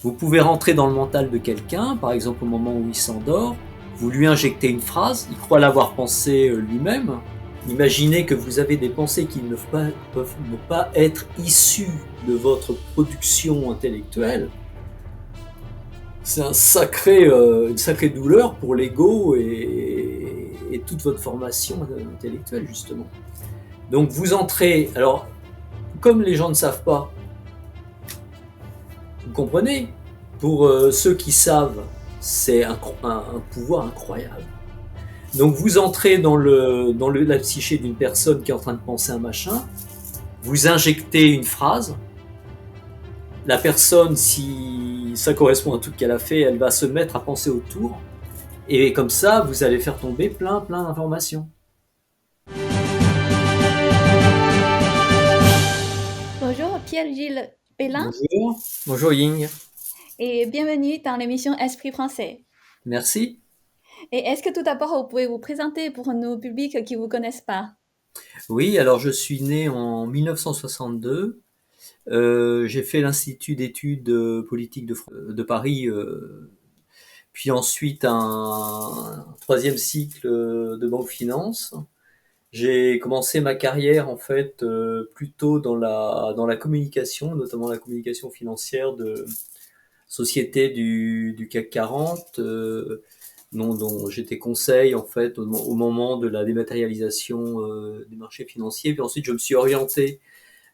Vous pouvez rentrer dans le mental de quelqu'un, par exemple au moment où il s'endort, vous lui injectez une phrase, il croit l'avoir pensée lui-même. Imaginez que vous avez des pensées qui ne peuvent ne pas être issues de votre production intellectuelle. C'est une sacrée douleur pour l'ego et toute votre formation intellectuelle, justement. Donc vous entrez, alors comme les gens ne savent pas, vous comprenez, pour ceux qui savent, c'est un pouvoir incroyable. Donc vous entrez dans la psyché d'une personne qui est en train de penser un machin, vous injectez une phrase, la personne, si ça correspond à tout ce qu'elle a fait, elle va se mettre à penser autour, et comme ça, vous allez faire tomber plein d'informations. Bonjour Pierre-Gilles Pellin Bonjour, bonjour Ying, et bienvenue dans l'émission Esprit français. merci. Et est-ce que tout d'abord vous pouvez vous présenter pour nos publics qui ne vous connaissent pas? Oui, alors je suis né en 1962. J'ai fait l'Institut d'études politiques de Paris, puis ensuite un troisième cycle de banque finance. J'ai commencé ma carrière en fait plutôt dans la communication, notamment la communication financière de sociétés du CAC 40, dont j'étais conseil en fait au moment de la dématérialisation des marchés financiers. Puis ensuite, je me suis orienté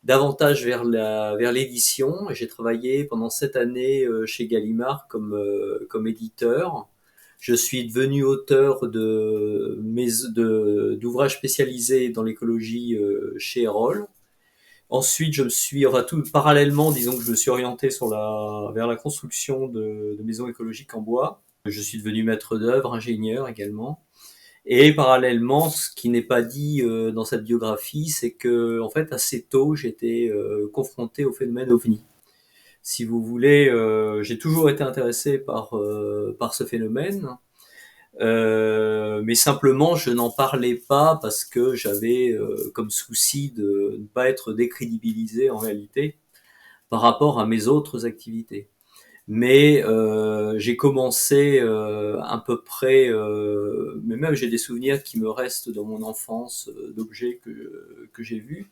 davantage vers l'édition. J'ai travaillé pendant 7 années chez Gallimard comme éditeur. Je suis devenu auteur d'ouvrages spécialisés dans l'écologie chez Erol. Ensuite, tout parallèlement, disons que je me suis orienté vers la construction de maisons écologiques en bois. Je suis devenu maître d'œuvre, ingénieur également. Et parallèlement, ce qui n'est pas dit dans cette biographie, c'est que, en fait, assez tôt, j'étais confronté au phénomène OVNI. Si vous voulez, j'ai toujours été intéressé par ce phénomène, mais simplement, je n'en parlais pas parce que j'avais comme souci de ne pas être décrédibilisé en réalité par rapport à mes autres activités. Mais j'ai commencé à peu près, mais même j'ai des souvenirs qui me restent dans mon enfance d'objets que j'ai vus.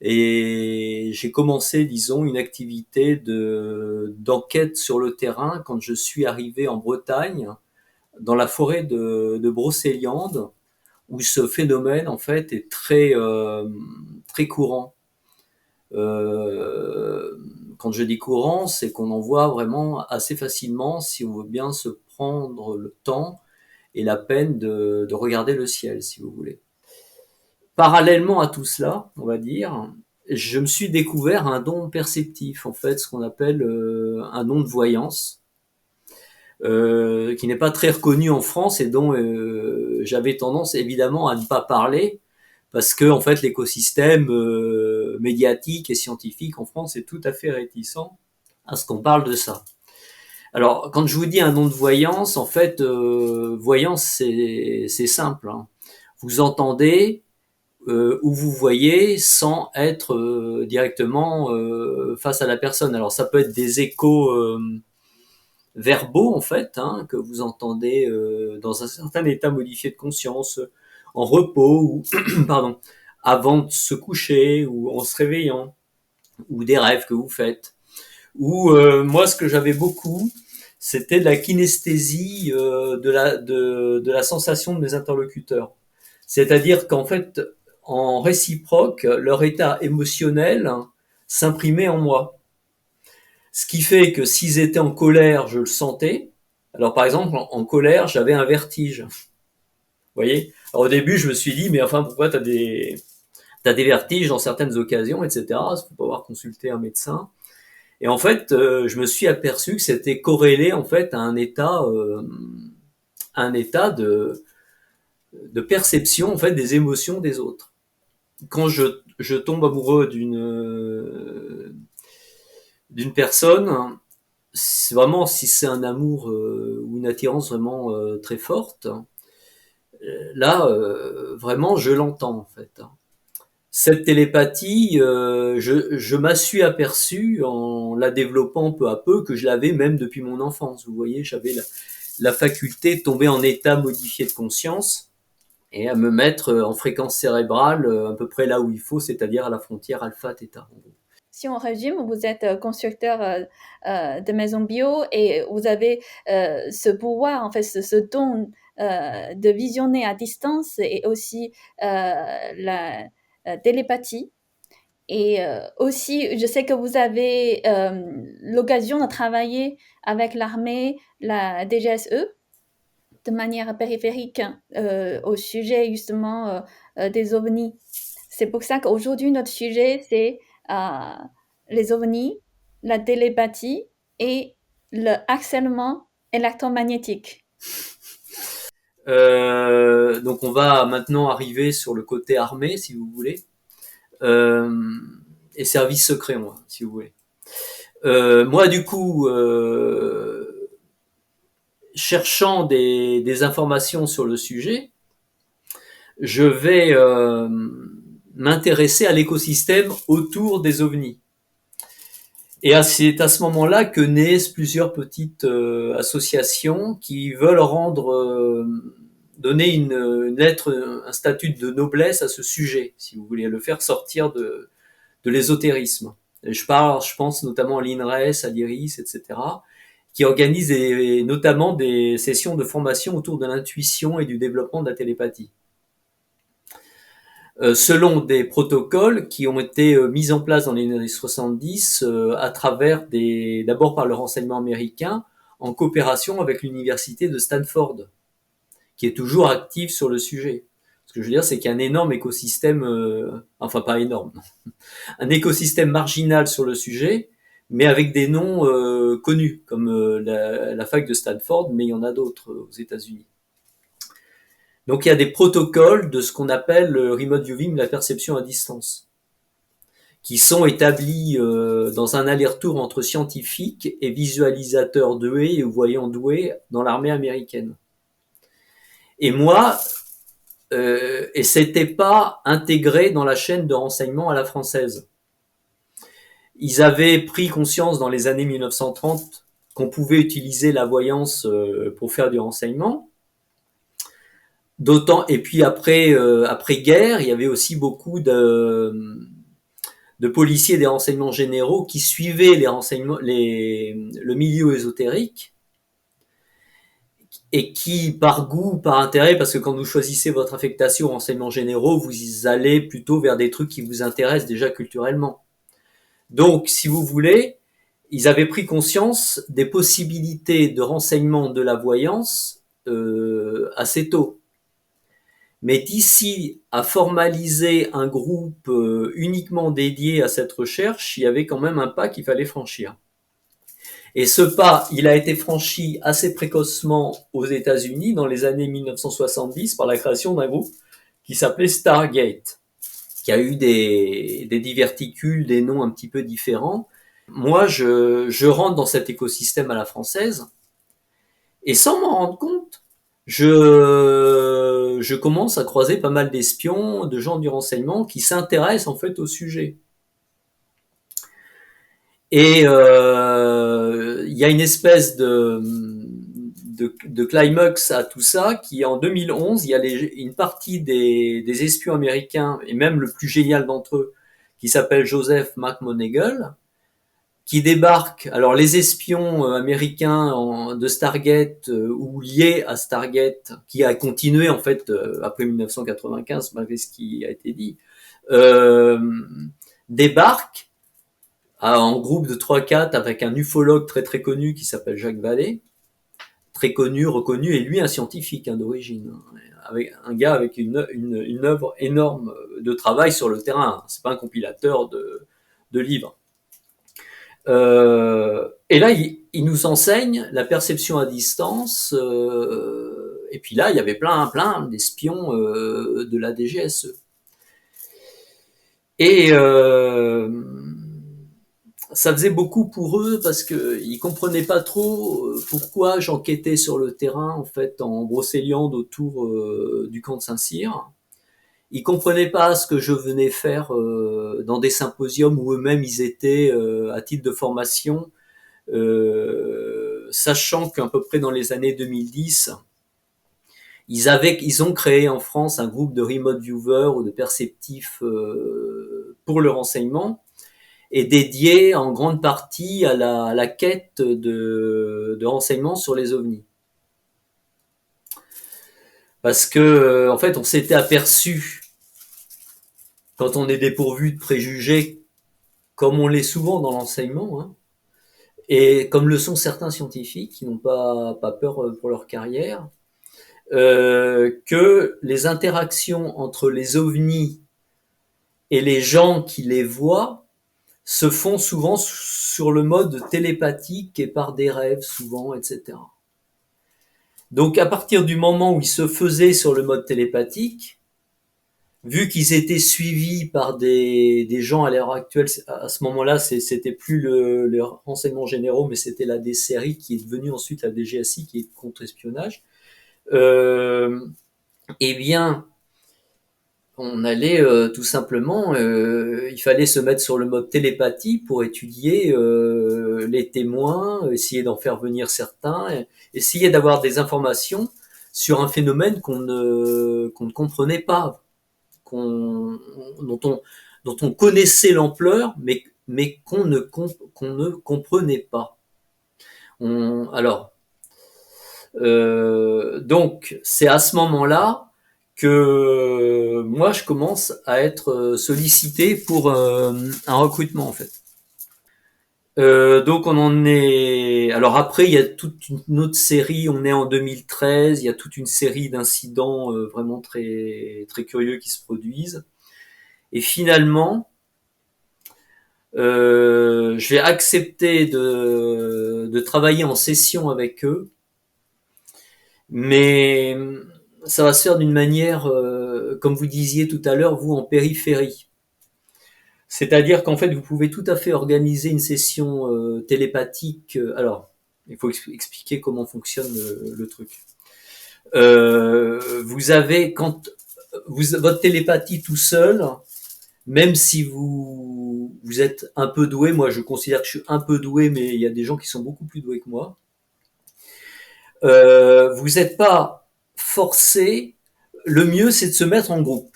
Et j'ai commencé, disons, une activité d'enquête sur le terrain quand je suis arrivé en Bretagne, dans la forêt de Brocéliande, où ce phénomène, en fait, est très courant. Euh, Quand je dis courant, c'est qu'on en voit vraiment assez facilement si on veut bien se prendre le temps et la peine de regarder le ciel, si vous voulez. Parallèlement à tout cela, on va dire, je me suis découvert un don perceptif, en fait, ce qu'on appelle un don de voyance, qui n'est pas très reconnu en France et dont j'avais tendance évidemment à ne pas parler parce que en fait l'écosystème médiatique et scientifique en France est tout à fait réticent à ce qu'on parle de ça. Alors quand je vous dis un don de voyance, en fait voyance c'est simple, hein. Vous entendez où vous voyez sans être directement face à la personne. Alors ça peut être des échos verbaux en fait, hein, que vous entendez dans un certain état modifié de conscience, en repos ou pardon, avant de se coucher ou en se réveillant, ou des rêves que vous faites. Ou moi, ce que j'avais beaucoup, c'était de la kinesthésie de la sensation de mes interlocuteurs. C'est-à-dire qu'en fait, en réciproque, leur état émotionnel s'imprimait en moi. Ce qui fait que s'ils étaient en colère, je le sentais. Alors par exemple, en colère, j'avais un vertige. Vous voyez. Alors au début, je me suis dit, mais enfin, pourquoi t'as des vertiges dans certaines occasions, etc. Il faut pas avoir consulté un médecin. Et en fait, je me suis aperçu que c'était corrélé en fait à un état de perception en fait des émotions des autres. Quand je tombe amoureux d'une personne, c'est vraiment si c'est un amour ou une attirance vraiment très forte, là vraiment je l'entends en fait. Cette télépathie, je m'en suis aperçu en la développant peu à peu que je l'avais même depuis mon enfance. Vous voyez, j'avais la faculté de tomber en état modifié de conscience et à me mettre en fréquence cérébrale à peu près là où il faut, c'est-à-dire à la frontière alpha-theta. Si on résume, vous êtes constructeur de maisons bio et vous avez ce pouvoir, en fait, ce don de visionner à distance et aussi la télépathie. Et aussi, je sais que vous avez l'occasion de travailler avec l'armée, la DGSE, de manière périphérique au sujet justement des ovnis. C'est pour ça qu'aujourd'hui, notre sujet, c'est les ovnis, la télépathie et le harcèlement électromagnétique. Donc on va maintenant arriver sur le côté armé, si vous voulez, euh, et service secret, moi, si vous voulez. Moi, du coup, cherchant des informations sur le sujet, je vais m'intéresser à l'écosystème autour des ovnis. Et c'est à ce moment-là que naissent plusieurs petites associations qui veulent donner une lettre, un statut de noblesse à ce sujet, si vous voulez, le faire sortir de l'ésotérisme. Et je pense notamment à l'INRES, à l'IRIS, etc., qui organisent notamment des sessions de formation autour de l'intuition et du développement de la télépathie. Selon des protocoles qui ont été mis en place dans les années 70 à travers d'abord par le renseignement américain en coopération avec l'université de Stanford, qui est toujours active sur le sujet. Ce que je veux dire, c'est qu'il y a un énorme écosystème, enfin pas énorme, un écosystème marginal sur le sujet, mais avec des noms connus, comme la fac de Stanford, mais il y en a d'autres aux États-Unis. Donc il y a des protocoles de ce qu'on appelle le remote viewing, la perception à distance, qui sont établis dans un aller-retour entre scientifiques et visualisateurs doués et voyants doués dans l'armée américaine. Et moi, et c'était pas intégré dans la chaîne de renseignement à la française. Ils avaient pris conscience dans les années 1930 qu'on pouvait utiliser la voyance pour faire du renseignement. D'autant, et puis après guerre, il y avait aussi beaucoup de policiers des renseignements généraux qui suivaient le milieu ésotérique et qui, par goût, par intérêt, parce que quand vous choisissez votre affectation aux renseignements généraux, vous allez plutôt vers des trucs qui vous intéressent déjà culturellement. Donc, si vous voulez, ils avaient pris conscience des possibilités de renseignement de la voyance assez tôt. Mais d'ici à formaliser un groupe uniquement dédié à cette recherche, il y avait quand même un pas qu'il fallait franchir. Et ce pas, il a été franchi assez précocement aux États-Unis dans les années 1970 par la création d'un groupe qui s'appelait Stargate, qui a eu des diverticules, des noms un petit peu différents. Moi, je rentre dans cet écosystème à la française et sans m'en rendre compte, je commence à croiser pas mal d'espions, de gens du renseignement qui s'intéressent en fait au sujet. Et il y a une espèce de climax à tout ça qui, en 2011, il y a une partie des espions américains, et même le plus génial d'entre eux, qui s'appelle Joseph McMoneagle, qui débarquent. Alors les espions américains de Stargate ou liés à Stargate, qui a continué en fait après 1995 malgré ce qui a été dit, débarquent en groupe de 3-4 avec un ufologue très très connu qui s'appelle Jacques Vallée, très connu, reconnu, et lui un scientifique d'origine, avec un gars avec une œuvre énorme de travail sur le terrain. C'est pas un compilateur de livres. Et là, il nous enseigne la perception à distance. Et puis là, il y avait plein d'espions de la DGSE. Et ça faisait beaucoup pour eux parce qu'ils comprenaient pas trop pourquoi j'enquêtais sur le terrain en fait en Brocéliande autour du camp de Saint-Cyr. Ils comprenaient pas ce que je venais faire dans des symposiums où eux-mêmes ils étaient à titre de formation, sachant qu'à peu près dans les années 2010, ils ont créé en France un groupe de remote viewers ou de perceptifs pour le renseignement et dédié en grande partie à la quête de renseignements sur les ovnis. Parce que en fait, on s'était aperçu, quand on est dépourvu de préjugés, comme on l'est souvent dans l'enseignement, hein, et comme le sont certains scientifiques qui n'ont pas peur pour leur carrière, que les interactions entre les ovnis et les gens qui les voient se font souvent sur le mode télépathique et par des rêves souvent, etc. Donc à partir du moment où ils se faisaient sur le mode télépathique, vu qu'ils étaient suivis par des gens à l'heure actuelle, à ce moment-là, c'était plus les renseignements généraux, mais c'était la DCRI qui est devenue ensuite la DGSI, qui est contre-espionnage. Euh, eh bien, on allait tout simplement, il fallait se mettre sur le mode télépathie pour étudier les témoins, essayer d'en faire venir certains, essayer d'avoir des informations sur un phénomène qu'on ne comprenait pas, qu'on, dont, on, dont on connaissait l'ampleur, mais qu'on ne comprenait pas. Donc, c'est à ce moment-là que moi, je commence à être sollicité pour un recrutement, en fait. Donc, on en est. Alors après, il y a toute une autre série. On est en 2013. Il y a toute une série d'incidents vraiment très très curieux qui se produisent. Et finalement, je vais accepter de travailler en session avec eux, mais ça va se faire d'une manière, comme vous disiez tout à l'heure, vous en périphérie. C'est-à-dire qu'en fait, vous pouvez tout à fait organiser une session télépathique. Alors, il faut expliquer comment fonctionne le truc. Vous avez, quand votre télépathie tout seul, même si vous êtes un peu doué, moi je considère que je suis un peu doué, mais il y a des gens qui sont beaucoup plus doués que moi, vous n'êtes pas forcé. Le mieux, c'est de se mettre en groupe.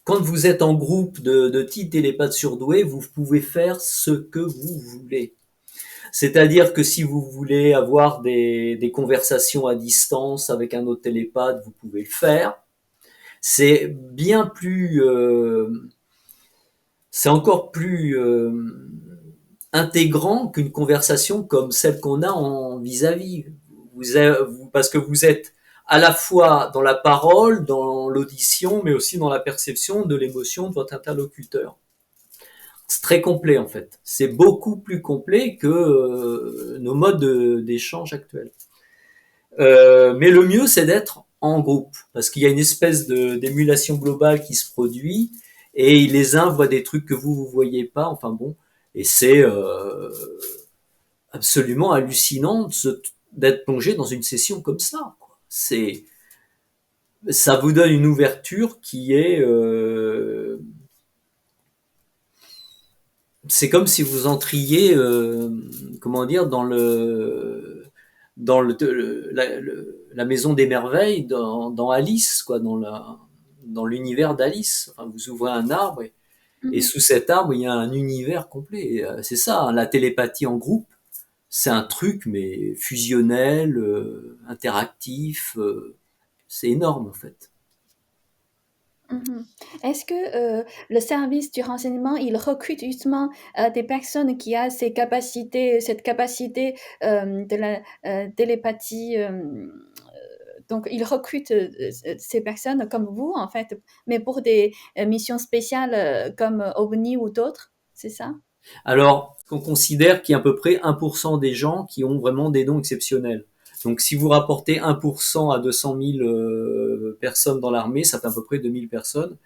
Quand vous êtes en groupe de petits télépathes surdoués, vous pouvez faire ce que vous voulez. C'est-à-dire que si vous voulez avoir des conversations à distance avec un autre télépathe, vous pouvez le faire. C'est bien plus, c'est encore plus intégrant qu'une conversation comme celle qu'on a en vis-à-vis. Parce que vous êtes à la fois dans la parole, dans l'audition, mais aussi dans la perception de l'émotion de votre interlocuteur. C'est très complet en fait. C'est beaucoup plus complet que nos modes d'échange actuels. Mais le mieux, c'est d'être en groupe, parce qu'il y a une espèce d'émulation globale qui se produit, et les uns voient des trucs que vous voyez pas. Enfin bon, et c'est absolument hallucinant d'être plongé dans une session comme ça. Ça vous donne une ouverture qui est c'est comme si vous entriez comment dire la maison des merveilles dans Alice, quoi, dans l'univers d'Alice. Enfin, vous ouvrez un arbre et Mhm. sous cet arbre il y a un univers complet. C'est ça, hein, la télépathie en groupe. C'est un truc mais fusionnel, interactif. C'est énorme en fait. Mhm. Est-ce que le service du renseignement, il recrute justement des personnes qui ont ces capacités, cette capacité de la télépathie donc, il recrute ces personnes comme vous, en fait, mais pour des missions spéciales comme OVNI ou d'autres, c'est ça? Alors, on considère qu'il y a à peu près 1% des gens qui ont vraiment des dons exceptionnels. Donc, si vous rapportez 1% à 200 000 personnes dans l'armée, ça fait à peu près 2000 personnes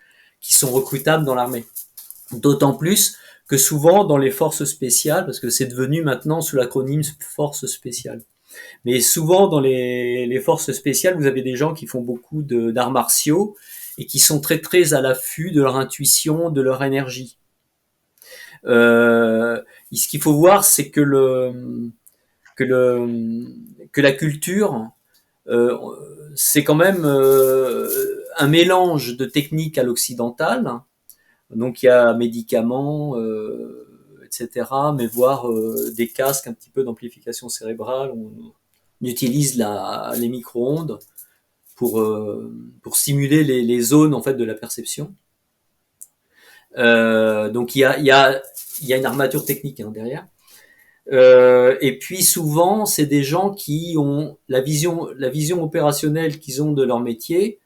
qui sont recrutables dans l'armée. D'autant plus que souvent dans les forces spéciales, parce que c'est devenu maintenant sous l'acronyme force spéciale. Mais souvent dans les forces spéciales, vous avez des gens qui font beaucoup d'arts martiaux et qui sont très très à l'affût de leur intuition, de leur énergie. Ce qu'il faut voir, c'est que le que la culture, euh, c'est quand même un mélange de techniques à l'occidental. Donc il y a médicaments, etc., mais voire des casques un petit peu d'amplification cérébrale. On utilise les micro-ondes pour stimuler les zones en fait de la perception. Donc il y a une armature technique hein, derrière. Et puis souvent, c'est des gens qui ont la vision opérationnelle qu'ils ont de leur métier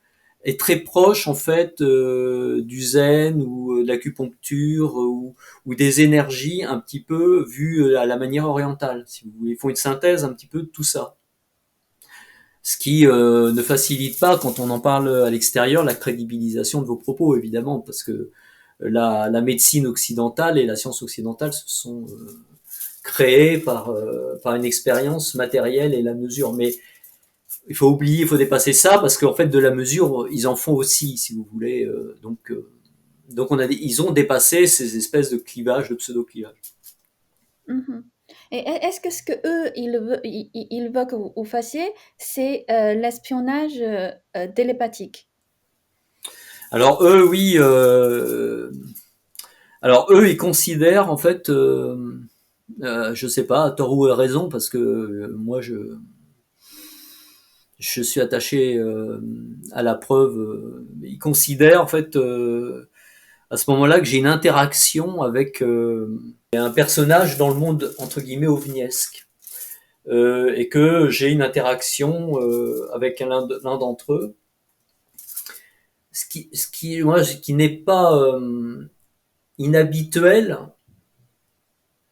est très proche en fait du zen ou de l'acupuncture ou des énergies un petit peu vues à la manière orientale. Si vous voulez, ils font une synthèse un petit peu de tout ça. Ce qui ne facilite pas, quand on en parle à l'extérieur, la crédibilisation de vos propos, évidemment, parce que la médecine occidentale et la science occidentale se sont créées par une expérience matérielle et la mesure. Mais il faut oublier, il faut dépasser ça, parce qu'en fait, de la mesure, ils en font aussi, si vous voulez. Donc ils ont dépassé ces espèces de clivages, de pseudo-clivages. Mhm. Et est-ce que ce que eux ils veulent que vous fassiez, c'est l'espionnage télépathique? Alors eux, oui. Alors eux, ils considèrent en fait, je sais pas, à tort ou à raison, parce que moi, je suis attaché à la preuve. Ils considèrent en fait à ce moment-là que j'ai une interaction avec un personnage dans le monde entre guillemets ovniesque. Et que j'ai une interaction avec l'un d'entre eux, ce qui n'est pas inhabituel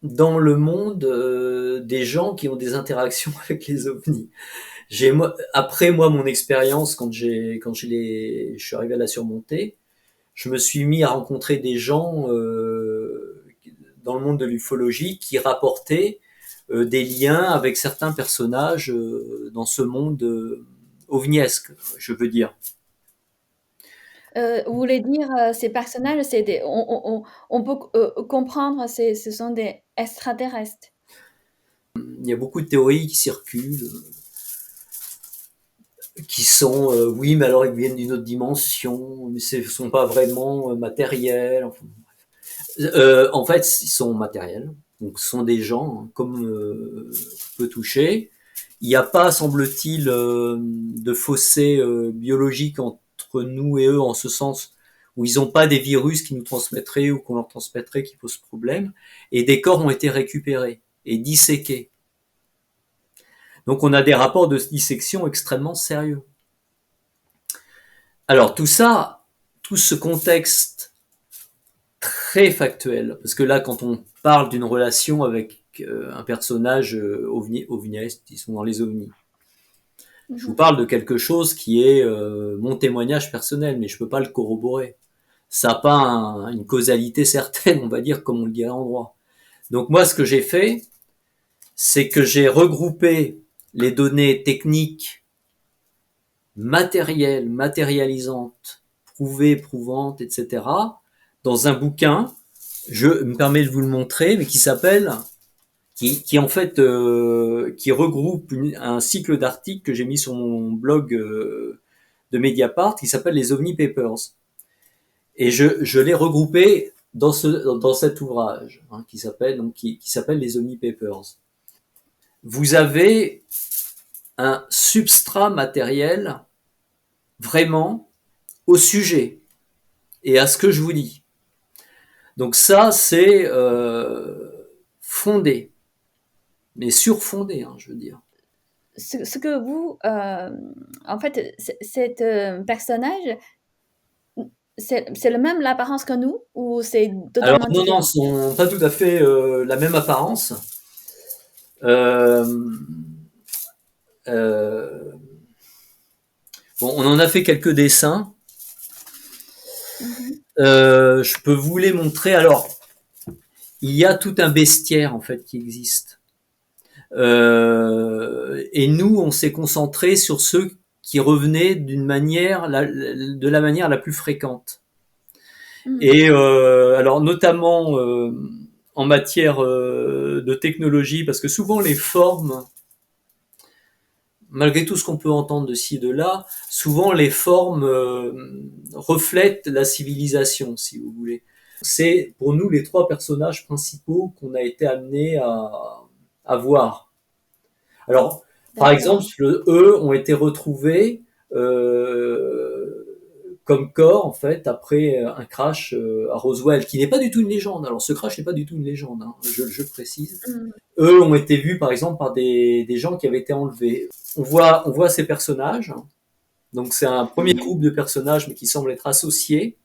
dans le monde des gens qui ont des interactions avec les ovnis. Après moi mon expérience je suis arrivé à la surmonter, je me suis mis à rencontrer des gens dans le monde de l'ufologie qui rapportaient des liens avec certains personnages dans ce monde ovniesque, je veux dire. Vous voulez dire, ces personnages, c'est des on peut comprendre, ce sont des extraterrestres? Il y a beaucoup de théories qui circulent, qui sont oui, mais alors ils viennent d'une autre dimension, mais ce ne sont pas vraiment matériels. Enfin, en fait, ils sont matériels. Donc, ce sont des gens hein, comme on peut toucher. Il n'y a pas, semble-t-il, de fossé biologique entre nous et eux, en ce sens où ils n'ont pas des virus qui nous transmettraient ou qu'on leur transmettrait qui posent problème. Et des corps ont été récupérés et disséqués. Donc, on a des rapports de dissection extrêmement sérieux. Alors, tout ça, tout ce contexte très factuel, parce que là, quand on parle d'une relation avec un personnage ovniesque, ils sont dans les ovnis. Je vous Mmh. parle de quelque chose qui est mon témoignage personnel, mais je peux pas le corroborer. Ça n'a pas une causalité certaine, on va dire, comme on le dirait en droit. Donc moi, ce que j'ai fait, c'est que j'ai regroupé les données techniques, matérielles, matérialisantes, prouvées, prouvantes, etc., dans un bouquin. Je me permets de vous le montrer, mais qui en fait qui regroupe un cycle d'articles que j'ai mis sur mon blog de Mediapart qui s'appelle les OVNI Papers. Et je l'ai regroupé dans cet ouvrage hein, qui s'appelle les OVNI Papers. Vous avez un substrat matériel vraiment au sujet et à ce que je vous dis. Donc ça, c'est fondé, mais surfondé, hein, je veux dire. Ce que vous, en fait, cet, personnage, c'est le même l'apparence que nous ou c'est Alors totalement non, non, différent? sont pas tout à fait la même apparence. Euh, euh, bon, on en a fait quelques dessins. Mmh. Je peux vous les montrer. Alors, il y a tout un bestiaire en fait qui existe. Et nous, on s'est concentré sur ceux qui revenaient de la manière la plus fréquente. Mhm. Et alors notamment en matière de technologie, parce que souvent les formes, malgré tout ce qu'on peut entendre de ci et de là, souvent les formes reflètent la civilisation, si vous voulez. C'est pour nous les trois personnages principaux qu'on a été amenés à voir. Alors, par exemple, D'accord. eux ont été retrouvés comme corps, en fait, après un crash à Roswell, qui n'est pas du tout une légende. Alors, ce crash n'est pas du tout une légende, hein, je précise. Mhm. Eux ont été vus, par exemple, par des gens qui avaient été enlevés. On voit ces personnages. Donc, c'est un premier Mhm. groupe de personnages, mais qui semblent être associés.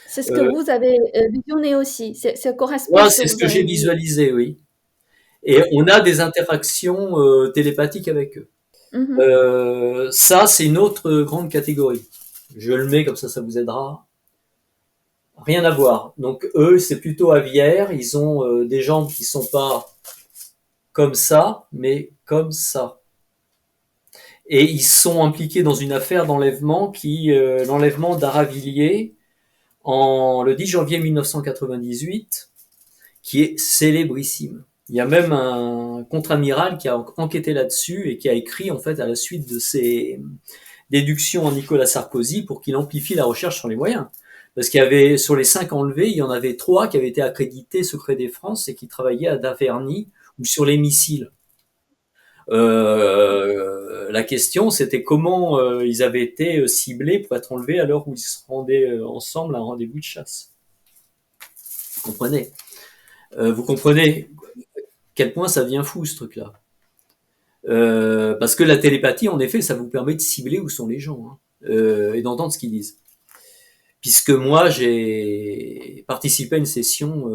C'est ce que Euh, vous avez visionné aussi. Ça correspond à Moi, ce que c'est ce vous que avez j'ai vu. visualisé, oui. Et on a des interactions télépathiques avec eux. Mhm. Ça, c'est une autre grande catégorie. Je le mets comme ça vous aidera. Rien à voir. Donc eux, c'est plutôt aviaire. Ils ont des jambes qui sont pas comme ça, mais comme ça. Et ils sont impliqués dans une affaire d'enlèvement l'enlèvement d'Aravilliers le 10 janvier 1998, qui est célébrissime. Il y a même un contre-amiral qui a enquêté là-dessus et qui a écrit en fait à la suite de ses déductions à Nicolas Sarkozy pour qu'il amplifie la recherche sur les moyens. Parce qu'il y avait, sur les 5 enlevés, il y en avait 3 qui avaient été accrédités secret défense et qui travaillaient à Daverny ou sur les missiles. La question, c'était comment ils avaient été ciblés pour être enlevés à l'heure où ils se rendaient ensemble à un rendez-vous de chasse. Vous comprenez Vous comprenez quel point ça devient fou, ce truc-là. Parce que la télépathie, en effet, ça vous permet de cibler où sont les gens, hein, et d'entendre ce qu'ils disent. Puisque moi, j'ai participé à une session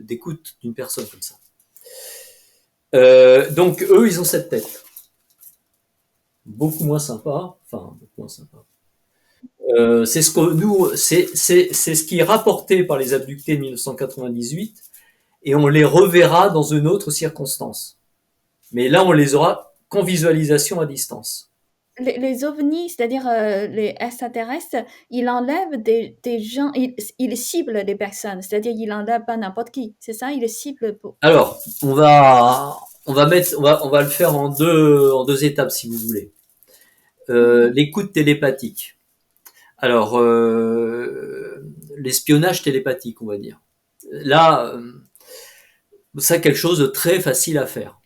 d'écoute d'une personne comme ça. Donc, eux, ils ont cette tête. Beaucoup moins sympa. Enfin, beaucoup moins sympa. C'est ce que nous, c'est ce qui est rapporté par les abductés de 1998, et on les reverra dans une autre circonstance. Mais là, on les aura qu'en visualisation à distance. Les ovnis, c'est-à-dire les extraterrestres, ils enlèvent des gens, ils ciblent des personnes, c'est-à-dire ils enlèvent pas n'importe qui, c'est ça, ils ciblent pour. Alors, on va le faire en deux étapes si vous voulez. Mhm. L'écoute télépathique. Alors, l'espionnage télépathique, on va dire. Là, c'est quelque chose de très facile à faire.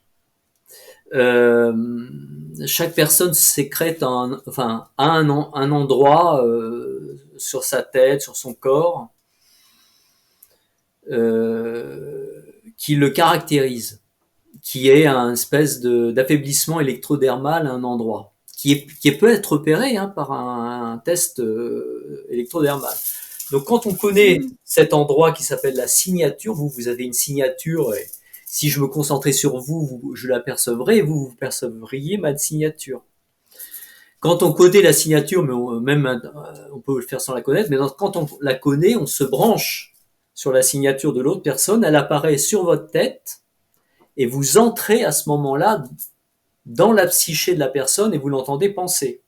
Euh, Chaque personne sécrète un endroit sur sa tête, sur son corps, qui le caractérise, qui est un espèce d'affaiblissement électrodermal à un endroit, qui peut être repéré par un test électrodermal. Donc quand on connaît Mhm. cet endroit qui s'appelle la signature, vous avez une signature, et si je me concentrais sur je l'apercevrais, et vous percevriez ma signature. Quand on connaît la signature, mais on peut le faire sans la connaître, mais quand on la connaît, on se branche sur la signature de l'autre personne, elle apparaît sur votre tête, et vous entrez à ce moment-là dans la psyché de la personne et vous l'entendez penser.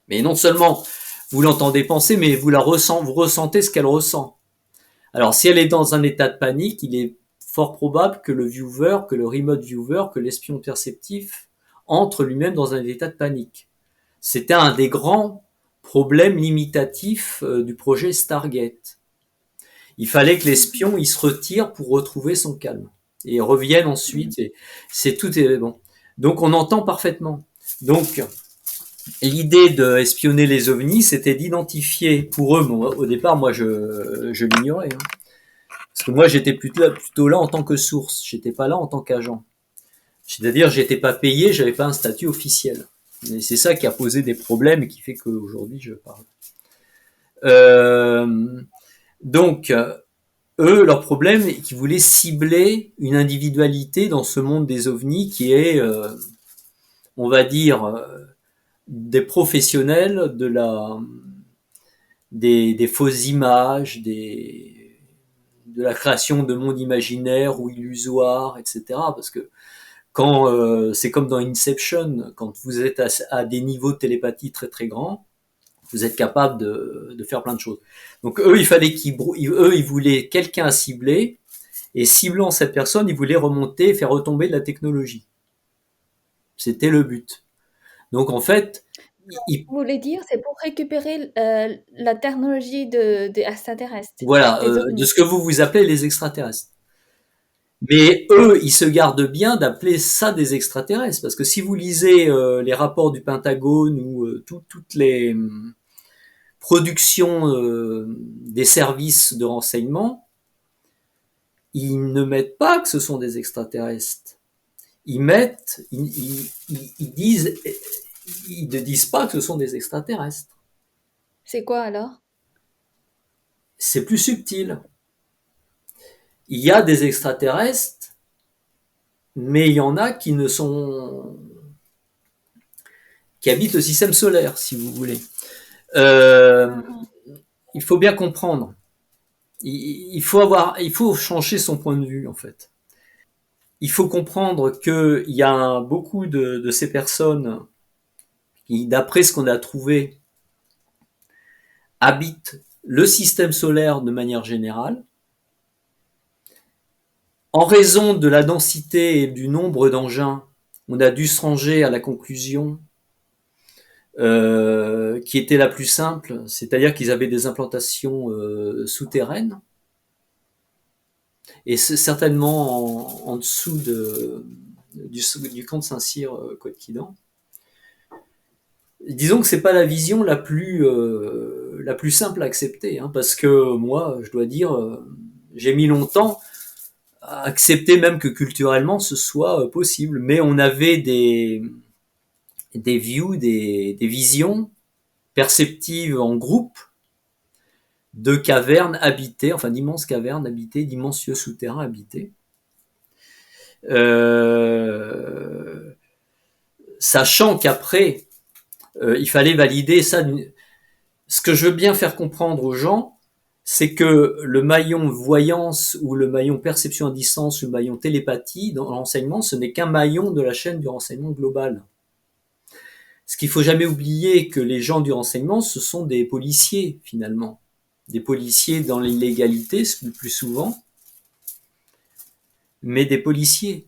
Mais non seulement vous l'entendez penser, mais vous ressentez ce qu'elle ressent. Alors si elle est dans un état de panique, il est fort probable que le viewer, que le remote viewer, que l'espion perceptif entre lui-même dans un état de panique. C'était un des grands problèmes limitatifs du projet Stargate. Il fallait que l'espion il se retire pour retrouver son calme et revienne Mhm. ensuite. Et c'est tout est bon. Donc on entend parfaitement. Donc l'idée d'espionner les ovnis, c'était d'identifier pour eux. Bon, au départ, moi je l'ignorais, hein, parce que moi j'étais plutôt là en tant que source. J'étais pas là en tant qu'agent. C'est-à-dire j'étais pas payé, j'avais pas un statut officiel. Et c'est ça qui a posé des problèmes et qui fait qu'aujourd'hui je parle. Euh, donc eux, leur problème, c'est qu'ils voulaient cibler une individualité dans ce monde des ovnis qui est, on va dire, des professionnels des fausses images, de la création de mondes imaginaires ou illusoires, etc. Parce que Quand c'est comme dans Inception, quand vous êtes à des niveaux de télépathie très très grands, vous êtes capable de faire plein de choses. Donc eux, il fallait eux, ils voulaient quelqu'un à cibler, et ciblant cette personne, ils voulaient remonter, faire retomber de la technologie. C'était le but. Donc en fait, ils, Vous voulez dire, c'est pour récupérer, la technologie des extraterrestres, voilà, des de ovnis? ce que vous appelez les extraterrestres. Mais eux, ils se gardent bien d'appeler ça des extraterrestres, parce que si vous lisez les rapports du Pentagone ou toutes les productions des services de renseignement, ils ne mettent pas que ce sont des extraterrestres. Ils disent, ils ne disent pas que ce sont des extraterrestres. C'est quoi alors? C'est plus subtil. Il y a des extraterrestres, mais il y en a qui habitent le système solaire, si vous voulez. Euh, Mmh mh. il faut bien comprendre. Il faut changer son point de vue en fait. Il faut comprendre qu'il y a beaucoup de ces personnes qui, d'après ce qu'on a trouvé, habitent le système solaire de manière générale. En raison de la densité et du nombre d'engins, on a dû se ranger à la conclusion qui était la plus simple, c'est-à-dire qu'ils avaient des implantations souterraines et c'est certainement en dessous du camp de Saint-Cyr, Côte-Quidan. Disons que c'est pas la vision la plus simple à accepter, hein, parce que moi, je dois dire, j'ai mis longtemps à accepter même que culturellement ce soit possible, mais on avait des views, des visions perceptives en groupe de cavernes habitées, enfin d'immenses cavernes habitées, d'immenses cieux souterrains habités. Euh, Sachant qu'après, il fallait valider ça. Ce que je veux bien faire comprendre aux gens, c'est que le maillon voyance ou le maillon perception à distance ou le maillon télépathie dans l'enseignement, ce n'est qu'un maillon de la chaîne du renseignement global. Ce qu'il faut jamais oublier que les gens du renseignement, ce sont des policiers finalement, des policiers dans l'illégalité le plus souvent, mais des policiers.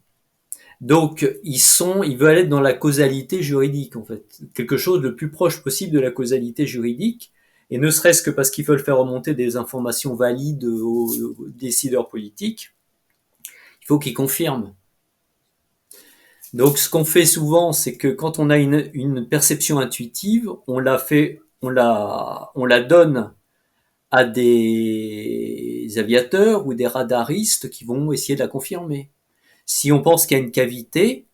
Donc ils veulent être dans la causalité juridique en fait, quelque chose le plus proche possible de la causalité juridique, et ne serait-ce que parce qu'ils veulent faire remonter des informations valides aux décideurs politiques, il faut qu'ils confirment. Donc ce qu'on fait souvent, c'est que quand on a une perception intuitive, on la donne à des aviateurs ou des radaristes qui vont essayer de la confirmer. Si on pense qu'il y a une cavité,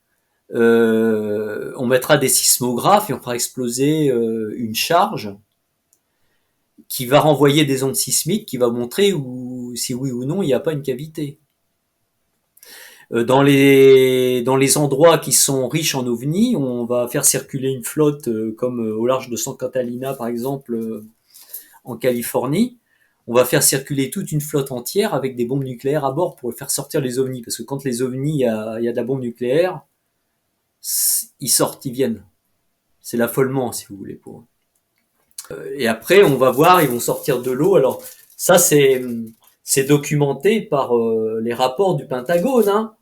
on mettra des sismographes et on fera exploser une charge qui va renvoyer des ondes sismiques qui va montrer si oui ou non il n'y a pas une cavité. Dans les endroits qui sont riches en ovnis, on va faire circuler une flotte comme au large de San Catalina par exemple en Californie. On va faire circuler toute une flotte entière avec des bombes nucléaires à bord pour faire sortir les ovnis. Parce que quand les ovnis, il y a de la bombe nucléaire, ils sortent, ils viennent. C'est l'affolement, si vous voulez, pour eux. Et après, on va voir, ils vont sortir de l'eau. Alors, ça, c'est documenté par les rapports du Pentagone. Hein.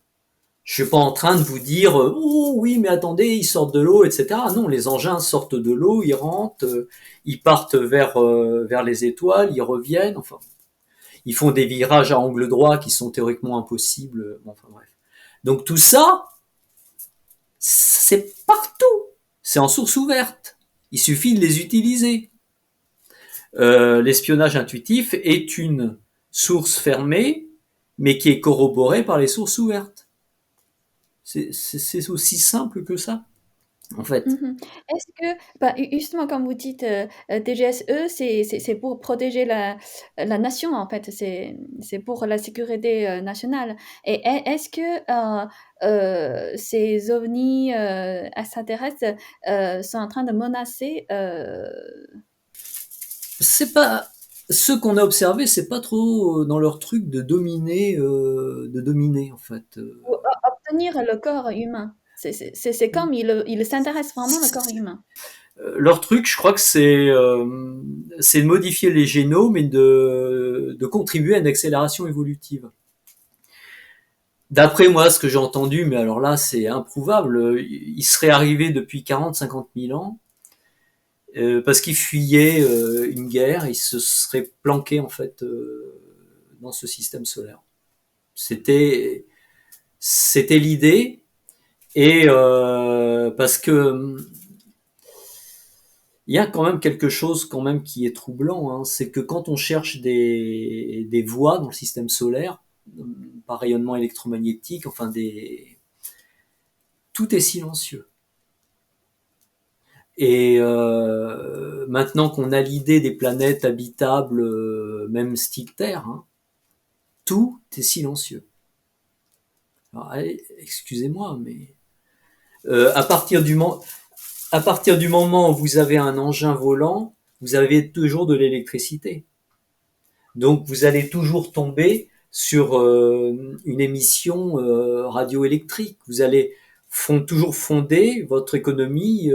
Je suis pas en train de vous dire, oh oui, mais attendez, ils sortent de l'eau, etc. Non, les engins sortent de l'eau, ils rentrent, ils partent vers les étoiles, ils reviennent. Enfin, ils font des virages à angle droit qui sont théoriquement impossibles. Bon, enfin bref. Donc tout ça, c'est partout. C'est en source ouverte. Il suffit de les utiliser. L'espionnage intuitif est une source fermée, mais qui est corroborée par les sources ouvertes. C'est aussi simple que ça, en fait. Mmh. Est-ce que, bah, justement, comme vous dites, DGSE, c'est pour protéger la nation, en fait, c'est pour la sécurité, nationale et est-ce que, ces ovnis, extraterrestres, sont en train de menacer, C'est pas ce qu'on a observé, c'est pas trop dans leur truc de dominer en fait. maintenir le corps humain. C'est comme il s'intéresse vraiment au corps humain. Leur truc, je crois que c'est de modifier les génomes et de contribuer à une accélération évolutive. D'après moi, ce que j'ai entendu, mais alors là, c'est improuvable, il serait arrivé depuis 40-50 000 ans, parce qu'ils fuyaient une guerre, ils se seraient planqués en fait dans ce système solaire. C'était l'idée, et parce que il y a quand même quelque chose quand même qui est troublant, hein, c'est que quand on cherche des voies dans le système solaire, par rayonnement électromagnétique, enfin tout est silencieux. Et maintenant qu'on a l'idée des planètes habitables, même style Terre, hein, tout est silencieux. Alors, allez, excusez-moi, mais à partir du moment où vous avez un engin volant, vous avez toujours de l'électricité. Donc vous allez toujours tomber sur une émission radioélectrique. Vous allez toujours fonder votre économie,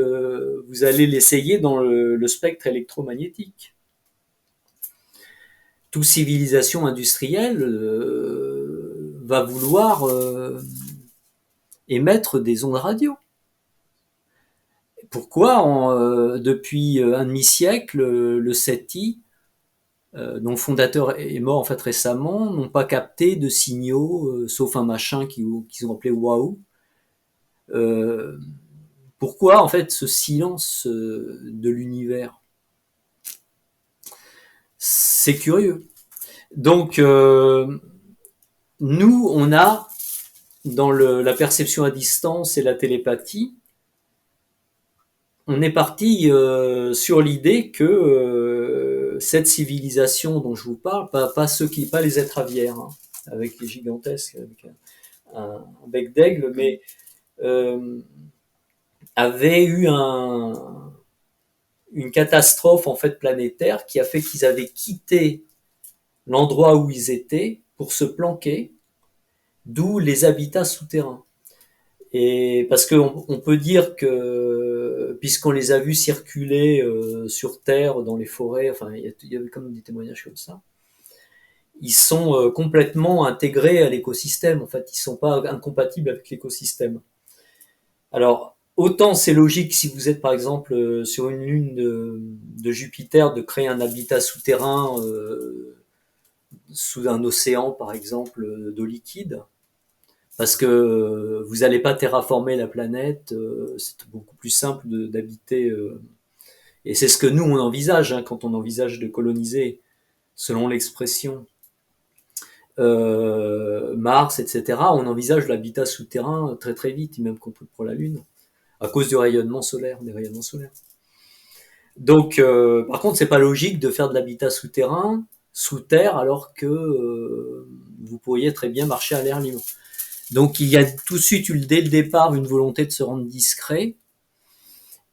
vous allez l'essayer dans le spectre électromagnétique. Toute civilisation industrielle va vouloir émettre des ondes radio. Pourquoi depuis un demi-siècle, le SETI, dont le fondateur est mort en fait récemment, n'ont pas capté de signaux, sauf un machin qu'ils ont appelé Waouh. Pourquoi en fait ce silence de l'univers? C'est curieux. Donc nous, on a dans la perception à distance et la télépathie, on est parti sur l'idée que cette civilisation dont je vous parle, pas les êtres aviaires, hein, avec les gigantesques, avec un bec d'aigle, mais avait eu une catastrophe en fait planétaire qui a fait qu'ils avaient quitté l'endroit où ils étaient pour se planquer, d'où les habitats souterrains. Et parce qu'on peut dire que, puisqu'on les a vus circuler sur Terre, dans les forêts, enfin, il y avait comme des témoignages comme ça, ils sont complètement intégrés à l'écosystème. En fait, ils sont pas incompatibles avec l'écosystème. Alors, autant c'est logique si vous êtes par exemple sur une lune de Jupiter de créer un habitat souterrain sous un océan par exemple d'eau liquide, parce que vous n'allez pas terraformer la planète, c'est beaucoup plus simple d'habiter, et c'est ce que nous on envisage hein, quand on envisage de coloniser, selon l'expression, Mars, etc. On envisage l'habitat souterrain très très vite, même qu'on peut pour la Lune, à cause du rayonnement solaire, des rayonnements solaires. Donc, par contre, c'est pas logique de faire de l'habitat souterrain sous terre alors que vous pourriez très bien marcher à l'air libre. Donc il y a tout de suite eu dès le départ une volonté de se rendre discret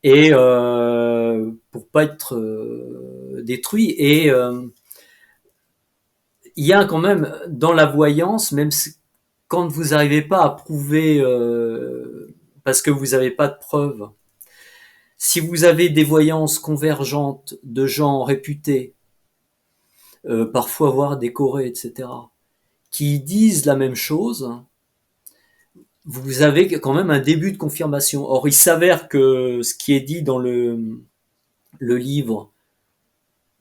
et pour pas être détruit. Et il y a quand même dans la voyance, même quand vous n'arrivez pas à prouver parce que vous n'avez pas de preuves, si vous avez des voyances convergentes de gens réputés, parfois voire décorés, etc., qui disent la même chose, vous avez quand même un début de confirmation. Or, il s'avère que ce qui est dit dans le livre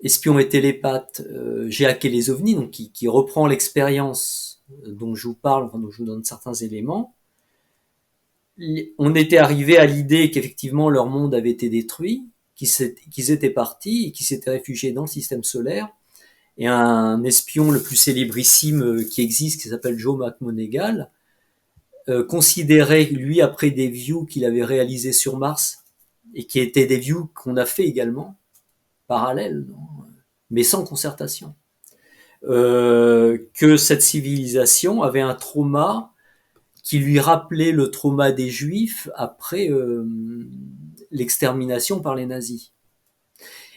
Espions et télépathes, j'ai hacké les ovnis, donc qui reprend l'expérience dont je vous parle, enfin, dont je vous donne certains éléments. On était arrivé à l'idée qu'effectivement leur monde avait été détruit, qu'ils étaient partis et qu'ils s'étaient réfugiés dans le système solaire. Et un espion le plus célébrissime qui existe, qui s'appelle Joe McMoneagle, considérait, lui, après des views qu'il avait réalisés sur Mars, et qui étaient des views qu'on a fait également, parallèles, mais sans concertation, que cette civilisation avait un trauma qui lui rappelait le trauma des Juifs après l'extermination par les nazis.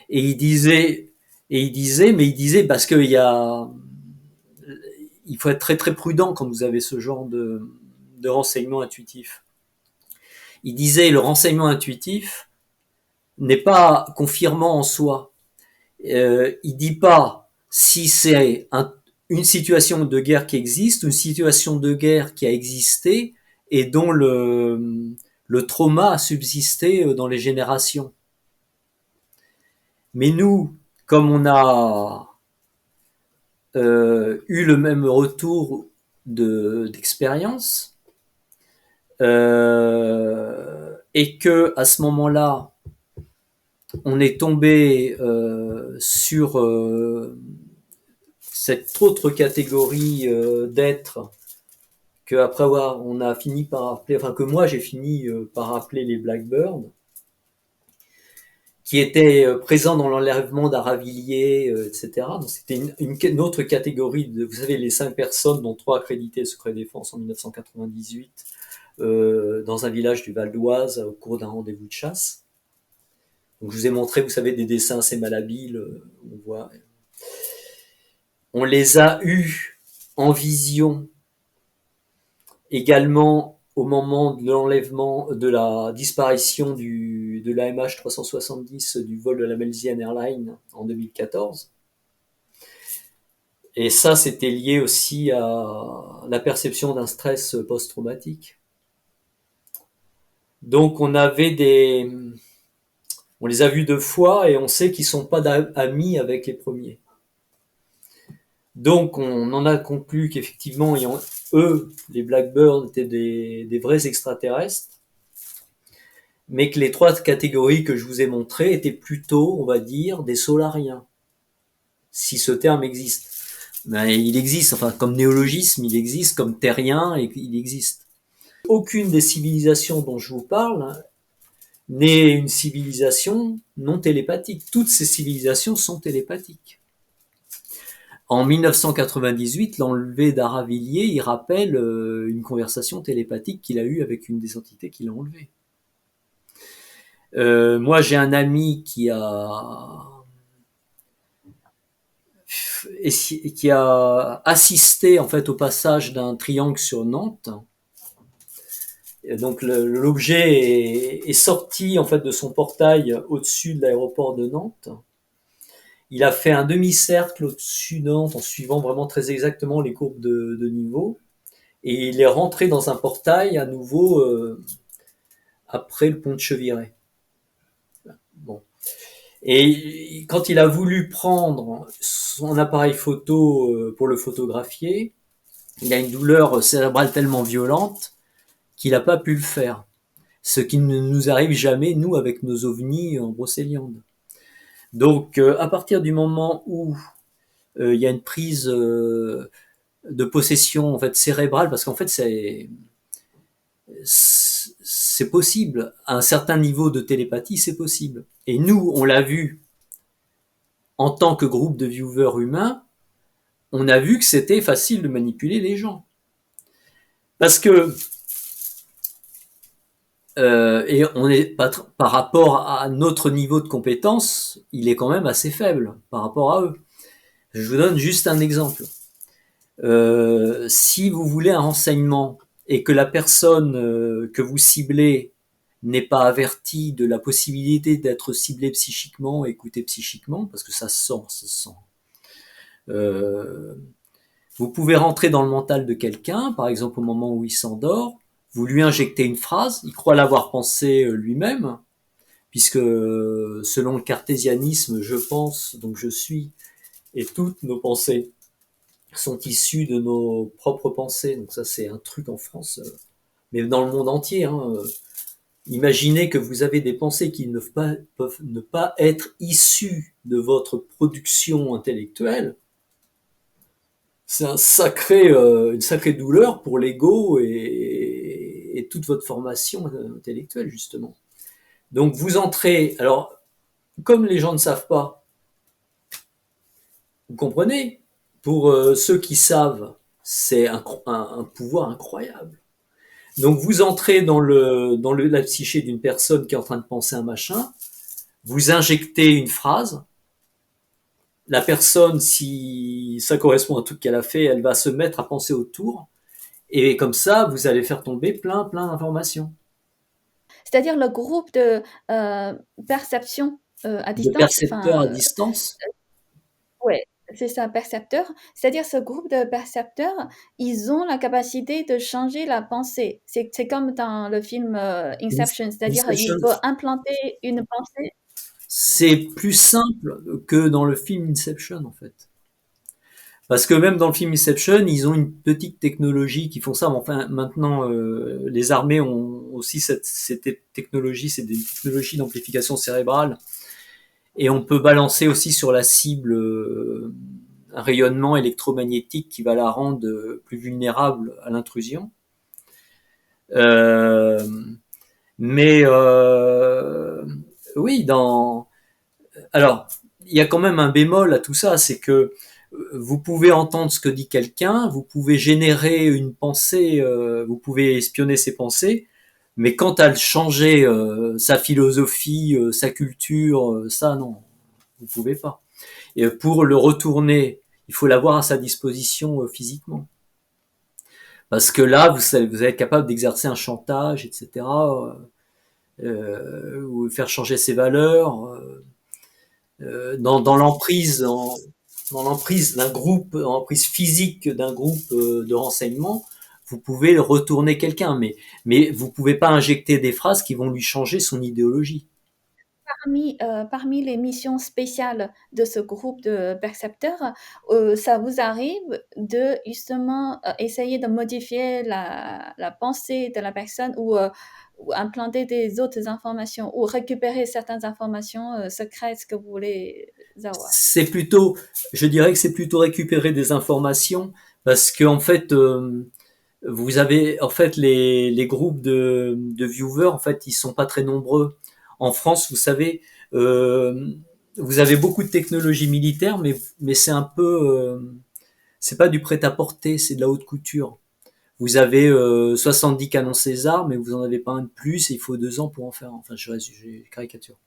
Et il disait parce qu'il faut être très très prudent quand vous avez ce genre de renseignement intuitif. Il disait le renseignement intuitif n'est pas confirmant en soi. Il dit pas si c'est une situation de guerre qui existe, une situation de guerre qui a existé et dont le trauma a subsisté dans les générations. Mais nous, comme on a eu le même retour d'expérience, et que à ce moment-là, on est tombé sur cette autre catégorie d'êtres que après avoir, on a fini par appeler, enfin que moi j'ai fini par appeler les Blackbirds, qui étaient présents dans l'enlèvement d'Aravilliers, etc. Donc c'était une autre catégorie de, vous savez, les 5 personnes, dont 3 accréditées secret défense en 1998, dans un village du Val d'Oise au cours d'un rendez-vous de chasse. Donc je vous ai montré, vous savez, des dessins assez malhabiles, on voit. On les a eus en vision également au moment de l'enlèvement, de la disparition de la MH370 du vol de la Malaysian Airlines en 2014. Et ça, c'était lié aussi à la perception d'un stress post-traumatique. Donc on les a vus 2 fois et on sait qu'ils sont pas amis avec les premiers. Donc on en a conclu qu'effectivement, eux, les Blackbirds, étaient des vrais extraterrestres, mais que les 3 catégories que je vous ai montrées étaient plutôt, on va dire, des solariens, si ce terme existe. Mais il existe, enfin comme néologisme, il existe, comme terrien, et il existe. Aucune des civilisations dont je vous parle n'est une civilisation non télépathique. Toutes ces civilisations sont télépathiques. En 1998, l'enlevé d'Aravilliers, il rappelle une conversation télépathique qu'il a eue avec une des entités qui l'a enlevé. Moi, j'ai un ami qui a assisté en fait au passage d'un triangle sur Nantes. Et donc l'objet est sorti en fait de son portail au-dessus de l'aéroport de Nantes. Il a fait un demi-cercle au-dessus de Nantes en suivant vraiment très exactement les courbes de niveau. Et il est rentré dans un portail à nouveau après le pont de Cheviré. Bon. Et quand il a voulu prendre son appareil photo pour le photographier, il a une douleur cérébrale tellement violente qu'il n'a pas pu le faire. Ce qui ne nous arrive jamais, nous, avec nos ovnis en Brocéliande. Donc, à partir du moment où il y a une prise de possession en fait cérébrale, parce qu'en fait c'est possible, à un certain niveau de télépathie, c'est possible. Et nous, on l'a vu en tant que groupe de viewers humains, on a vu que c'était facile de manipuler les gens. Parce que et on est par rapport à notre niveau de compétence, il est quand même assez faible par rapport à eux. Je vous donne juste un exemple. Si vous voulez un renseignement et que la personne que vous ciblez n'est pas avertie de la possibilité d'être ciblée psychiquement, écoutée psychiquement, parce que ça se sent. Vous pouvez rentrer dans le mental de quelqu'un, par exemple au moment où il s'endort, vous lui injectez une phrase, il croit l'avoir pensée lui-même, puisque selon le cartésianisme, je pense, donc je suis, et toutes nos pensées sont issues de nos propres pensées. Donc ça, c'est un truc en France, mais dans le monde entier. Imaginez que vous avez des pensées qui peuvent ne pas être issues de votre production intellectuelle. C'est une sacrée douleur pour l'ego et toute votre formation intellectuelle, justement. Donc vous entrez, alors comme les gens ne savent pas, vous comprenez, pour ceux qui savent, c'est un pouvoir incroyable. Donc vous entrez dans la psyché d'une personne qui est en train de penser un machin, vous injectez une phrase, la personne, si ça correspond à tout ce qu'elle a fait, elle va se mettre à penser autour, Et comme ça, vous allez faire tomber plein d'informations, C'est-à-dire le groupe de perception à de distance, percepteurs à enfin, distance. ouais, c'est ça, percepteur. C'est-à-dire ce groupe de percepteurs, ils ont la capacité de changer la pensée. C'est comme dans le film Inception, c'est-à-dire il Inception, peut implanter une pensée. c'est plus simple que dans le film Inception, en fait. Parce que même dans le film Inception, ils ont une petite technologie qui font ça. Mais enfin, maintenant, les armées ont aussi cette technologie, c'est des technologies d'amplification cérébrale. Et on peut balancer aussi sur la cible un rayonnement électromagnétique qui va la rendre plus vulnérable à l'intrusion. Euh, mais oui, alors, il y a quand même un bémol à tout ça, c'est que vous pouvez entendre ce que dit quelqu'un, vous pouvez générer une pensée, vous pouvez espionner ses pensées, mais quant à changer sa philosophie, sa culture, ça non, vous pouvez pas. Et pour le retourner, il faut l'avoir à sa disposition physiquement. Parce que là, vous êtes capable d'exercer un chantage, etc., ou faire changer ses valeurs. Dans l'emprise, dans l'emprise d'un groupe, dans l'emprise physique d'un groupe de renseignement, vous pouvez retourner quelqu'un, mais vous pouvez pas injecter des phrases qui vont lui changer son idéologie. Parmi les missions spéciales de ce groupe de percepteurs, ça vous arrive de justement essayer de modifier la pensée de la personne ou implanter des autres informations ou récupérer certaines informations secrètes que vous voulez avoir. C'est plutôt, je dirais que c'est plutôt récupérer des informations parce que en fait, vous avez en fait les groupes de viewers, en fait, ils sont pas très nombreux. En France, vous savez, euh, vous avez beaucoup de technologies militaires, mais c'est un peu, c'est pas du prêt-à-porter, c'est de la haute couture. Vous avez 70 canons César, mais vous en avez pas un de plus, et il faut 2 ans pour en faire. Enfin, je caricature.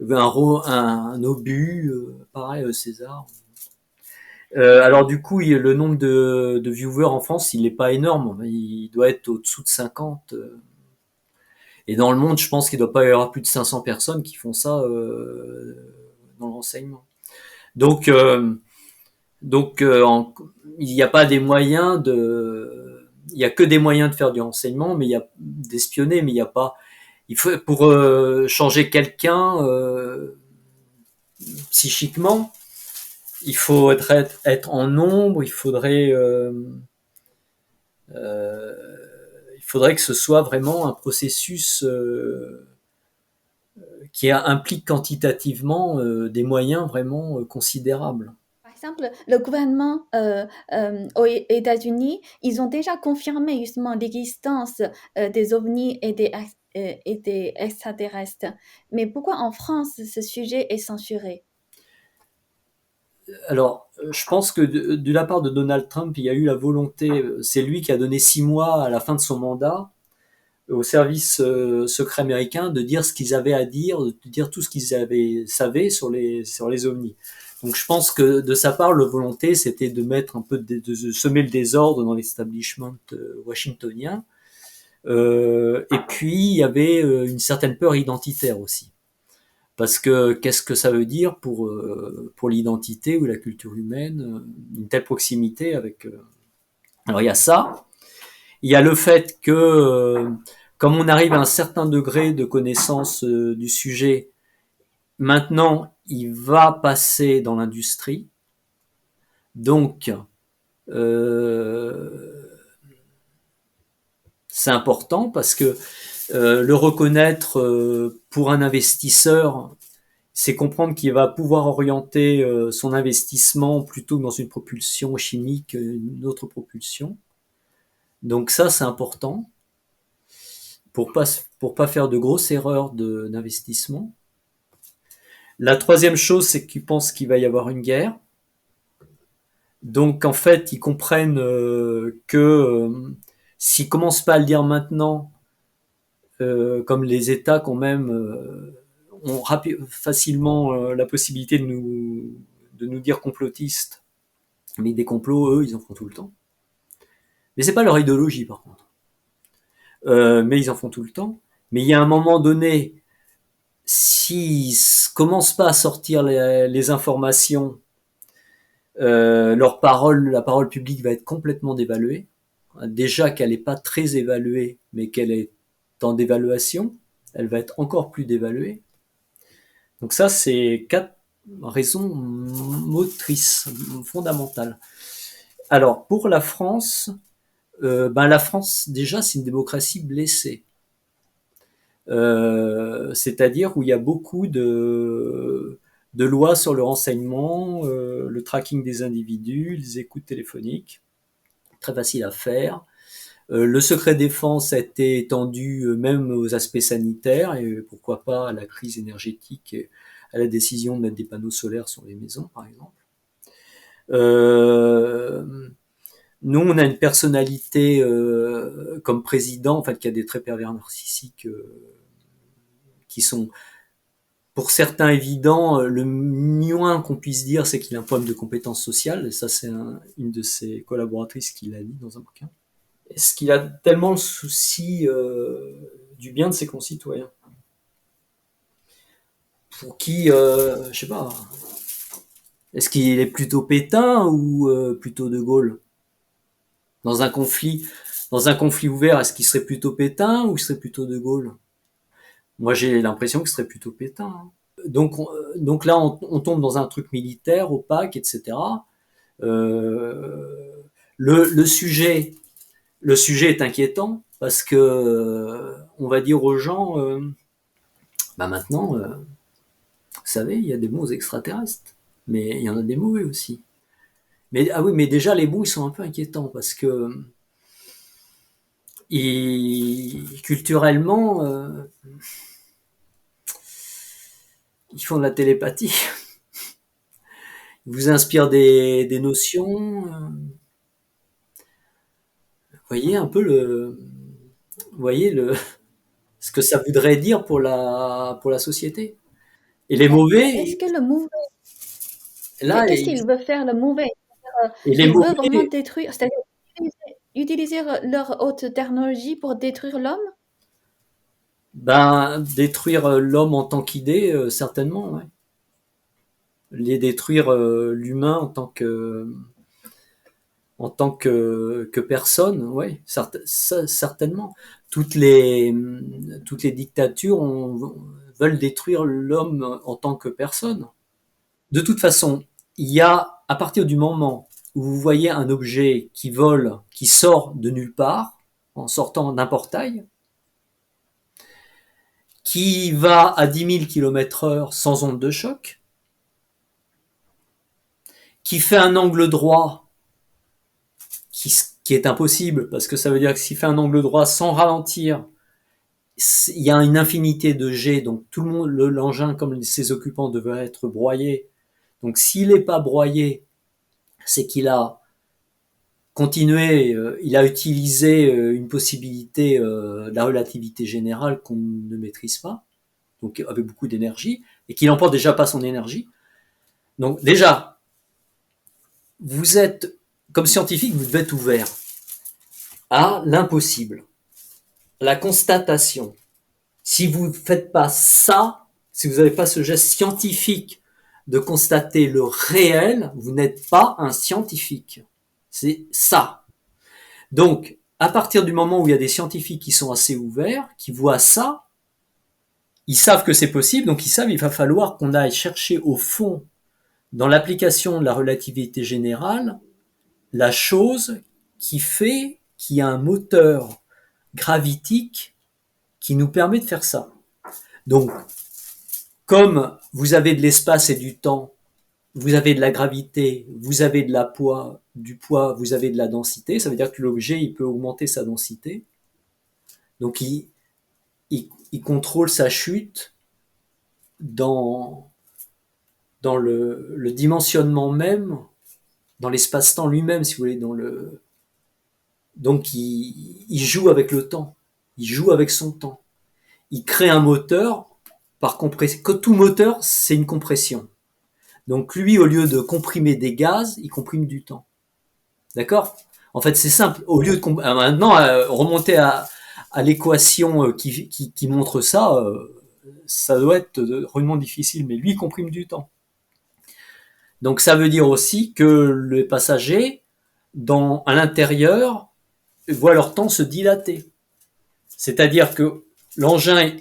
Un obus, pareil, César. Alors du coup, le nombre de viewers en France, il n'est pas énorme. Il doit être au-dessous de 50. Et dans le monde, je pense qu'il ne doit pas y avoir plus de 500 personnes qui font ça dans le renseignement. Donc, euh, donc, il n'y a pas des moyens de... Il y a que des moyens de faire du renseignement, mais il y a d'espionner, mais il n'y a pas... Il faut, pour changer quelqu'un psychiquement, il faut être en nombre, euh, il faudrait que ce soit vraiment un processus qui implique quantitativement des moyens vraiment considérables. Par exemple, le gouvernement aux États-Unis, ils ont déjà confirmé justement l'existence des ovnis et des extraterrestres. Mais pourquoi en France ce sujet est censuré? Alors, je pense que de la part de Donald Trump, il y a eu la volonté, c'est lui qui a donné 6 mois à la fin de son mandat au service secret américain de dire ce qu'ils avaient à dire, de dire tout ce qu'ils savaient sur les ovnis. Donc je pense que de sa part, la volonté, c'était de mettre un peu de semer le désordre dans l'establishment washingtonien. Et puis il y avait une certaine peur identitaire aussi. Parce que qu'est-ce que ça veut dire pour l'identité ou la culture humaine, une telle proximité avec... Alors il y a ça, il y a le fait que, comme on arrive à un certain degré de connaissance du sujet, maintenant, il va passer dans l'industrie. Donc, euh, c'est important parce que le reconnaître pour un investisseur, c'est comprendre qu'il va pouvoir orienter son investissement plutôt que dans une propulsion chimique, une autre propulsion. Donc ça, c'est important pour pas faire de grosses erreurs d'investissement. La troisième chose, c'est qu'ils pensent qu'il va y avoir une guerre. Donc en fait, ils comprennent que s'ils commencent pas à le dire maintenant, comme les États quand même ont facilement la possibilité de nous dire complotistes, mais des complots, eux, ils en font tout le temps. Mais c'est pas leur idéologie, par contre. Mais ils en font tout le temps. Mais il y a un moment donné, s'ils commencent pas à sortir les informations, la parole publique va être complètement dévaluée. Déjà qu'elle n'est pas très évaluée, mais qu'elle est en dévaluation, elle va être encore plus dévaluée. Donc ça, c'est 4 raisons motrices fondamentales. Alors, pour la France, la France, déjà, c'est une démocratie blessée. C'est-à-dire où il y a beaucoup de lois sur le renseignement, le tracking des individus, les écoutes téléphoniques, très facile à faire. Le secret défense a été étendu même aux aspects sanitaires et pourquoi pas à la crise énergétique et à la décision de mettre des panneaux solaires sur les maisons, par exemple. Nous, on a une personnalité comme président, en fait, qui a des traits pervers narcissiques qui sont, pour certains, évidents. Le moins qu'on puisse dire, c'est qu'il a un problème de compétence sociale. Et ça, c'est une de ses collaboratrices qui l'a dit dans un bouquin. Est-ce qu'il a tellement le souci du bien de ses concitoyens pour qui, je sais pas, est-ce qu'il est plutôt Pétain ou plutôt De Gaulle dans un conflit ouvert, est-ce qu'il serait plutôt Pétain ou il serait plutôt De Gaulle? Moi, j'ai l'impression que ce serait plutôt Pétain. Hein. Donc là, on tombe dans un truc militaire, opaque, etc. Le sujet est inquiétant parce que on va dire aux gens, maintenant, vous savez, il y a des bons extraterrestres, mais il y en a des mauvais aussi. Mais ah oui, mais déjà les bons, ils sont un peu inquiétants parce que culturellement, ils font de la télépathie. Ils vous inspirent des notions. Voyez un peu voyez ce que ça voudrait dire pour la société. Et les mauvais, Est-ce que le mauvais, là, qu'est-ce qu'il veut faire le mauvais? et les Il veut vraiment mauvais, détruire, c'est-à-dire utiliser leur haute technologie pour détruire l'homme? détruire l'homme en tant qu'idée, certainement, ouais. Les détruire l'humain en tant que personne, ouais, certainement. Toutes les dictatures veulent détruire l'homme en tant que personne. De toute façon, il y a, à partir du moment où vous voyez un objet qui vole, qui sort de nulle part, en sortant d'un portail, qui va à 10 000 km/h sans onde de choc, qui fait un angle droit qui est impossible, parce que ça veut dire que s'il fait un angle droit sans ralentir, il y a une infinité de jets, donc tout le monde, l'engin comme ses occupants devrait être broyé. Donc s'il n'est pas broyé, c'est qu'il a continué, il a utilisé une possibilité de la relativité générale qu'on ne maîtrise pas, donc avec beaucoup d'énergie, et qu'il n'emporte déjà pas son énergie. Donc déjà, vous êtes, comme scientifique, vous devez être ouvert à l'impossible, la constatation. Si vous ne faites pas ça, si vous n'avez pas ce geste scientifique de constater le réel, vous n'êtes pas un scientifique. C'est ça. Donc, à partir du moment où il y a des scientifiques qui sont assez ouverts, qui voient ça, ils savent que c'est possible, donc ils savent qu'il va falloir qu'on aille chercher au fond, dans l'application de la relativité générale, la chose qui fait qu'il y a un moteur gravitique qui nous permet de faire ça. Donc, comme vous avez de l'espace et du temps, vous avez de la gravité, vous avez du poids, vous avez de la densité, ça veut dire que l'objet, il peut augmenter sa densité. Donc, il contrôle sa chute dans le dimensionnement même, dans l'espace-temps lui-même, si vous voulez, donc il joue avec le temps, il joue avec son temps. Il crée un moteur par compression. Tout moteur, c'est une compression. Donc lui, au lieu de comprimer des gaz, il comprime du temps. D'accord? En fait, c'est simple. Au lieu de maintenant remonter à l'équation qui montre ça, ça doit être rudement difficile, mais lui il comprime du temps. Donc ça veut dire aussi que les passagers, à l'intérieur, voient leur temps se dilater. C'est-à-dire que l'engin,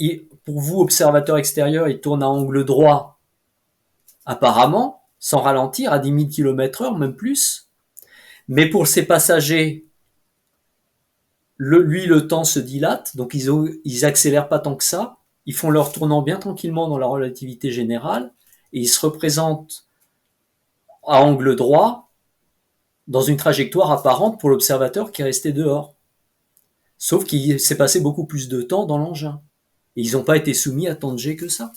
pour vous, observateur extérieur, il tourne à angle droit, apparemment, sans ralentir, à 10 000 km/h, même plus. Mais pour ces passagers, le temps se dilate, donc ils accélèrent pas tant que ça. Ils font leur tournant bien tranquillement dans la relativité générale, et ils se représentent à angle droit, dans une trajectoire apparente pour l'observateur qui est resté dehors. Sauf qu'il s'est passé beaucoup plus de temps dans l'engin. Et ils n'ont pas été soumis à tant de G que ça.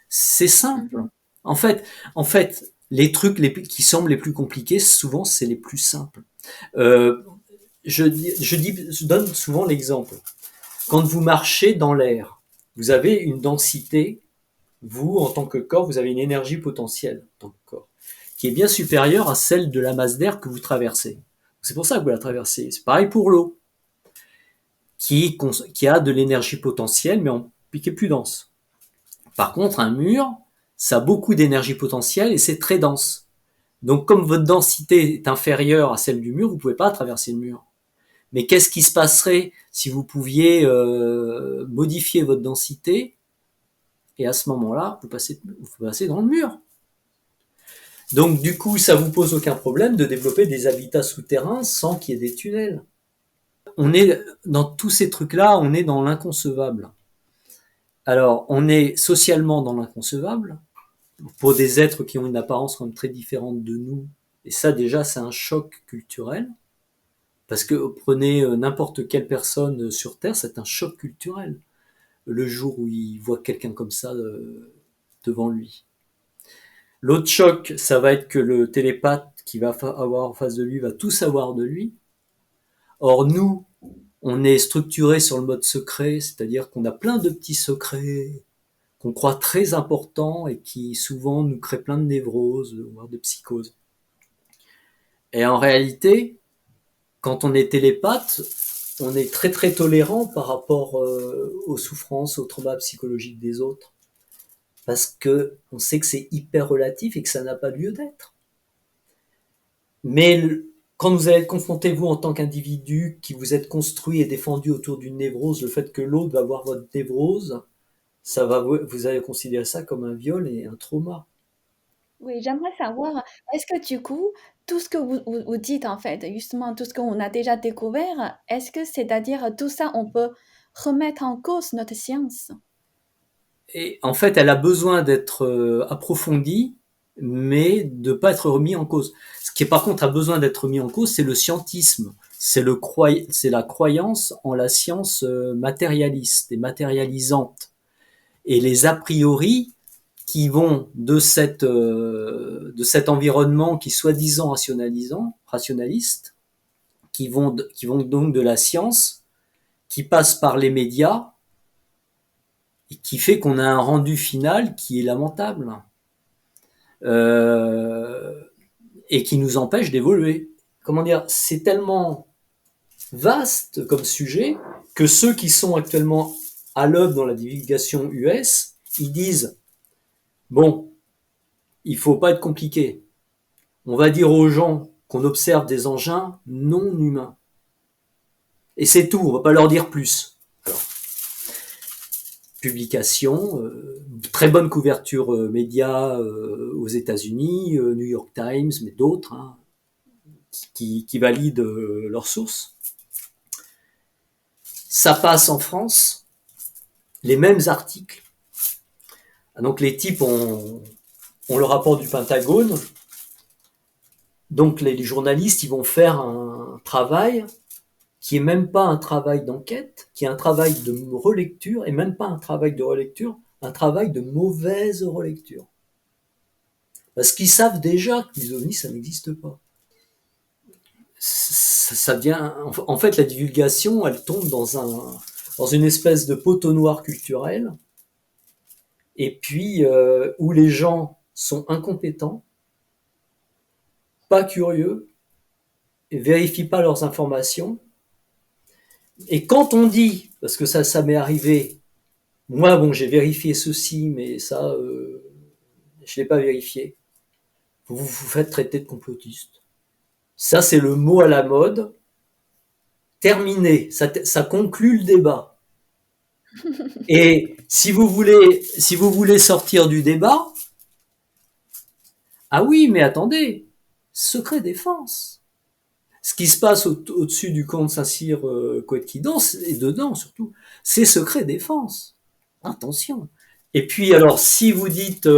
C'est simple. Mhm. En fait, les trucs qui semblent les plus compliqués, souvent, c'est les plus simples. Euh, je donne souvent l'exemple. Quand vous marchez dans l'air, vous avez une densité, vous, en tant que corps, vous avez une énergie potentielle en tant que corps, qui est bien supérieure à celle de la masse d'air que vous traversez. C'est pour ça que vous la traversez. C'est pareil pour l'eau, qui a de l'énergie potentielle, mais en piqué plus dense. Par contre, un mur, ça a beaucoup d'énergie potentielle et c'est très dense. Donc, comme votre densité est inférieure à celle du mur, vous pouvez pas traverser le mur. Mais qu'est-ce qui se passerait si vous pouviez modifier votre densité et à ce moment-là, vous passez dans le mur. Donc, du coup, ça vous pose aucun problème de développer des habitats souterrains sans qu'il y ait des tunnels. On est dans tous ces trucs-là, on est dans l'inconcevable. Alors, on est socialement dans l'inconcevable, pour des êtres qui ont une apparence quand même très différente de nous. Et ça, déjà, c'est un choc culturel. Parce que prenez n'importe quelle personne sur Terre, c'est un choc culturel. Le jour où il voit quelqu'un comme ça devant lui. L'autre choc, ça va être que le télépathe qui va avoir en face de lui va tout savoir de lui. Or, nous, on est structuré sur le mode secret, c'est-à-dire qu'on a plein de petits secrets qu'on croit très importants et qui souvent nous créent plein de névroses, voire de psychoses. Et en réalité, quand on est télépathe, on est très très tolérant par rapport aux souffrances, aux traumas psychologiques des autres. Parce que on sait que c'est hyper relatif et que ça n'a pas lieu d'être. Mais quand vous allez être confronté, vous, en tant qu'individu, qui vous êtes construit et défendu autour d'une névrose, le fait que l'autre va voir votre névrose, vous allez considérer ça comme un viol et un trauma. Oui, j'aimerais savoir, est-ce que du coup, tout ce que vous dites en fait, justement, tout ce qu'on a déjà découvert, est-ce que c'est-à-dire tout ça, on peut remettre en cause notre science? Et en fait, elle a besoin d'être approfondie, mais de pas être remis en cause. Ce qui, par contre, a besoin d'être remis en cause, c'est le scientisme. C'est la croyance en la science matérialiste et matérialisante. Et les a priori qui vont de cet environnement qui est soi-disant rationaliste, qui vont donc de la science, qui passe par les médias, et qui fait qu'on a un rendu final qui est lamentable euh, et qui nous empêche d'évoluer. Comment dire, c'est tellement vaste comme sujet que ceux qui sont actuellement à l'œuvre dans la divulgation US, ils disent bon, il faut pas être compliqué. On va dire aux gens qu'on observe des engins non humains. Et c'est tout, on va pas leur dire plus. Alors, publication, très bonne couverture média aux États-Unis, New York Times, mais d'autres hein, qui valident leurs sources. Ça passe en France, les mêmes articles. Donc les types ont le rapport du Pentagone. Donc les journalistes, ils vont faire un travail qui est même pas un travail d'enquête, qui est un travail de relecture, et même pas un travail de relecture, un travail de mauvaise relecture. Parce qu'ils savent déjà que les ovnis, ça n'existe pas. Ça devient, en fait, la divulgation, elle tombe dans une espèce de poteau noir culturel, et puis où les gens sont incompétents, pas curieux, vérifient pas leurs informations. Et quand on dit, parce que ça m'est arrivé, moi, bon, j'ai vérifié ceci, mais ça, je l'ai pas vérifié. Vous vous faites traiter de complotiste. Ça, c'est le mot à la mode. Terminé. Ça conclut le débat. Et si vous voulez sortir du débat, ah oui, mais attendez, secret défense. Ce qui se passe au-dessus du camp de Saint-Cyr, qui danse, et dedans surtout, c'est secret défense. Attention. Et puis alors, si vous dites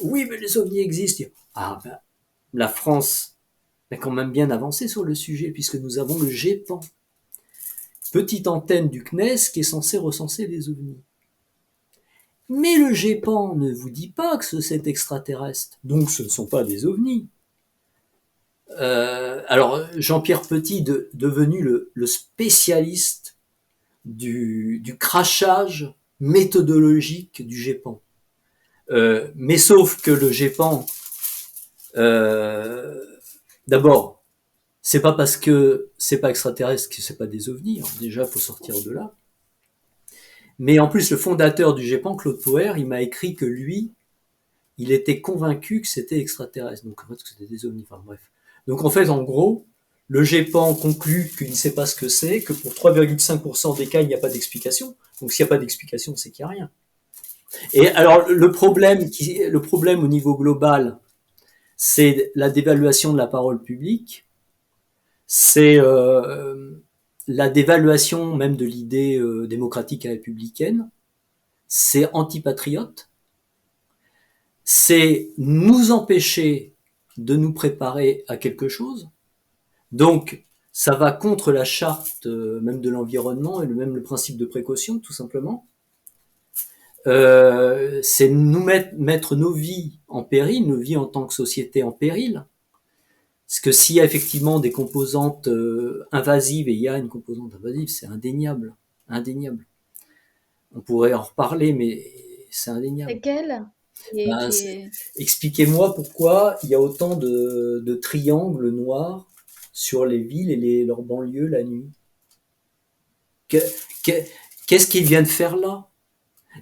oui, mais les ovnis existent, ah ben, la France a quand même bien avancé sur le sujet puisque nous avons le GEPAN, petite antenne du CNES qui est censée recenser les ovnis. Mais le GEPAN ne vous dit pas que c'est extraterrestre, donc ce ne sont pas des ovnis. Alors Jean-Pierre Petit, devenu le spécialiste du crachage méthodologique du GEPAN. Mais sauf que le GEPAN, d'abord, c'est pas parce que c'est pas extraterrestre que c'est pas des ovnis. Alors déjà, faut sortir de là. Mais en plus, le fondateur du GEPAN, Claude Poher, il m'a écrit que lui, il était convaincu que c'était extraterrestre. Donc en fait, que c'était des ovnis. Enfin bref. Donc en fait, en gros, le GEPAN conclut qu'il ne sait pas ce que c'est, que pour 3,5% des cas, il n'y a pas d'explication. Donc s'il n'y a pas d'explication, c'est qu'il n'y a rien. Et alors le problème au niveau global, c'est la dévaluation de la parole publique, c'est la dévaluation même de l'idée démocratique et républicaine, c'est antipatriote, c'est nous empêcher de nous préparer à quelque chose. Donc, ça va contre la charte même de l'environnement et même le principe de précaution, tout simplement. C'est nous mettre nos vies en péril, nos vies en tant que société en péril. Parce que s'il y a effectivement des composantes invasives, et il y a une composante invasive, c'est indéniable. Indéniable. On pourrait en reparler, mais c'est indéniable. Lesquels Ben, expliquez-moi pourquoi il y a autant de triangles noirs sur les villes et leurs banlieues la nuit. Qu'est-ce qu'ils viennent faire là?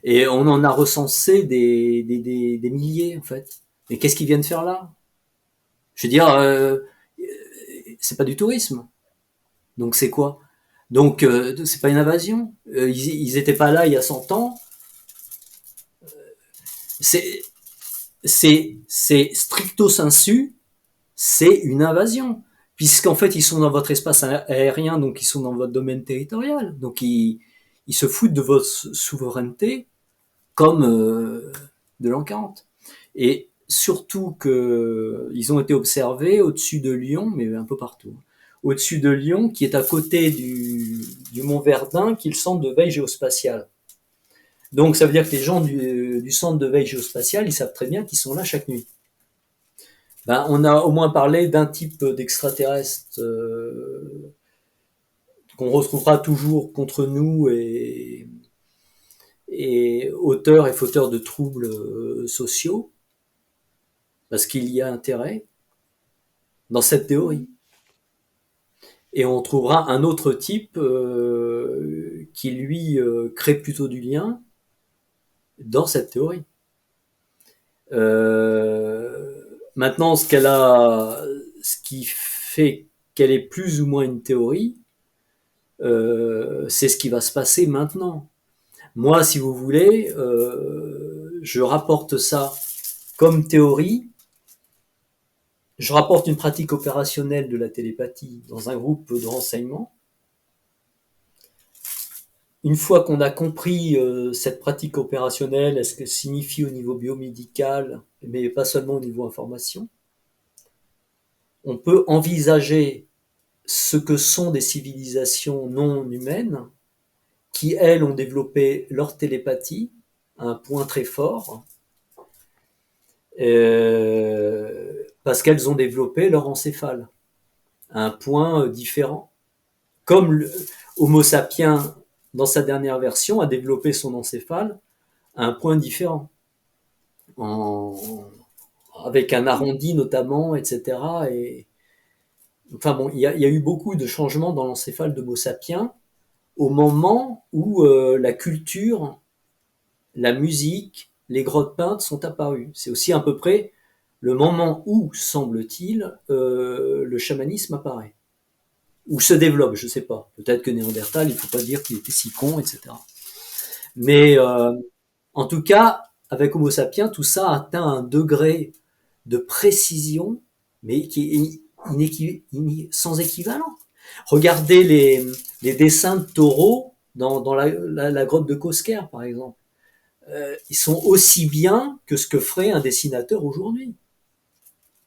Et on en a recensé des milliers, en fait. Mais qu'est-ce qu'ils viennent faire là? Je veux dire, c'est pas du tourisme. Donc c'est quoi? Donc c'est pas une invasion. Ils étaient pas là il y a 100 ans. C'est stricto sensu, c'est une invasion. Puisqu'en fait, ils sont dans votre espace aérien, donc ils sont dans votre domaine territorial. Donc ils se foutent de votre souveraineté comme de l'an 40. Et surtout qu'ils ont été observés au-dessus de Lyon, mais un peu partout. Au-dessus de Lyon, qui est à côté du mont Verdun, qui est le centre de veille géospatiale. Donc ça veut dire que les gens du centre de veille géospatiale, ils savent très bien qu'ils sont là chaque nuit. Ben, on a au moins parlé d'un type d'extraterrestre qu'on retrouvera toujours contre nous et auteur et fauteur de troubles sociaux, parce qu'il y a intérêt dans cette théorie. Et on trouvera un autre type qui, lui, crée plutôt du lien dans cette théorie. Maintenant, ce qui fait qu'elle est plus ou moins une théorie, c'est ce qui va se passer maintenant. Moi, si vous voulez, je rapporte ça comme théorie. Je rapporte une pratique opérationnelle de la télépathie dans un groupe de renseignement. Une fois qu'on a compris cette pratique opérationnelle, ce qu'elle signifie au niveau biomédical, mais pas seulement au niveau information, on peut envisager ce que sont des civilisations non humaines qui, elles, ont développé leur télépathie à un point très fort, parce qu'elles ont développé leur encéphale à un point différent. Comme Homo sapiens, dans sa dernière version, a développé son encéphale à un point différent, avec un arrondi notamment, etc. enfin bon, il y a eu beaucoup de changements dans l'encéphale d'Homo sapiens au moment où la culture, la musique, les grottes peintes sont apparues. C'est aussi à peu près le moment où, semble-t-il, le chamanisme apparaît. Ou se développe, je sais pas. Peut-être que Néandertal, il faut pas dire qu'il était si con, etc. Mais en tout cas, avec Homo sapiens, tout ça a atteint un degré de précision, mais qui est sans équivalent. Regardez les dessins de taureaux dans la grotte de Cosquer, par exemple. Ils sont aussi bien que ce que ferait un dessinateur aujourd'hui.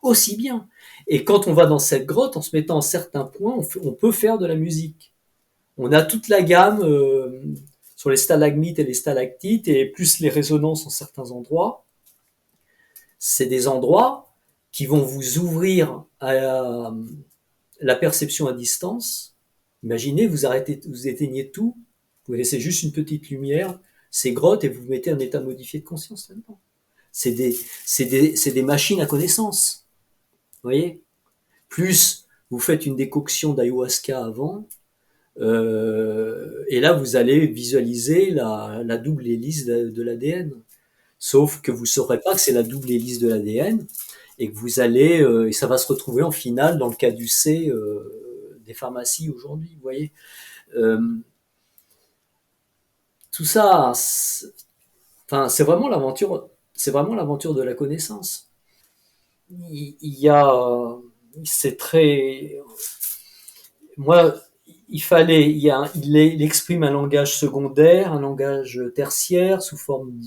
Aussi bien. Et quand on va dans cette grotte, en se mettant à certains points, on peut faire de la musique. On a toute la gamme sur les stalagmites et les stalactites, et plus les résonances en certains endroits. C'est des endroits qui vont vous ouvrir à la perception à distance. Imaginez, vous éteignez tout, vous laissez juste une petite lumière, ces grottes, et vous mettez un état modifié de conscience là-dedans. C'est des machines à connaissance. Vous voyez? Plus vous faites une décoction d'ayahuasca avant, et là vous allez visualiser la double hélice de l'ADN. Sauf que vous ne saurez pas que c'est la double hélice de l'ADN, et que vous allez, et ça va se retrouver en finale dans le cas du C des pharmacies aujourd'hui. Vous voyez, euh, tout ça, enfin, c'est vraiment l'aventure de la connaissance. Il y a, c'est très, moi, il exprime un langage secondaire, un langage tertiaire sous forme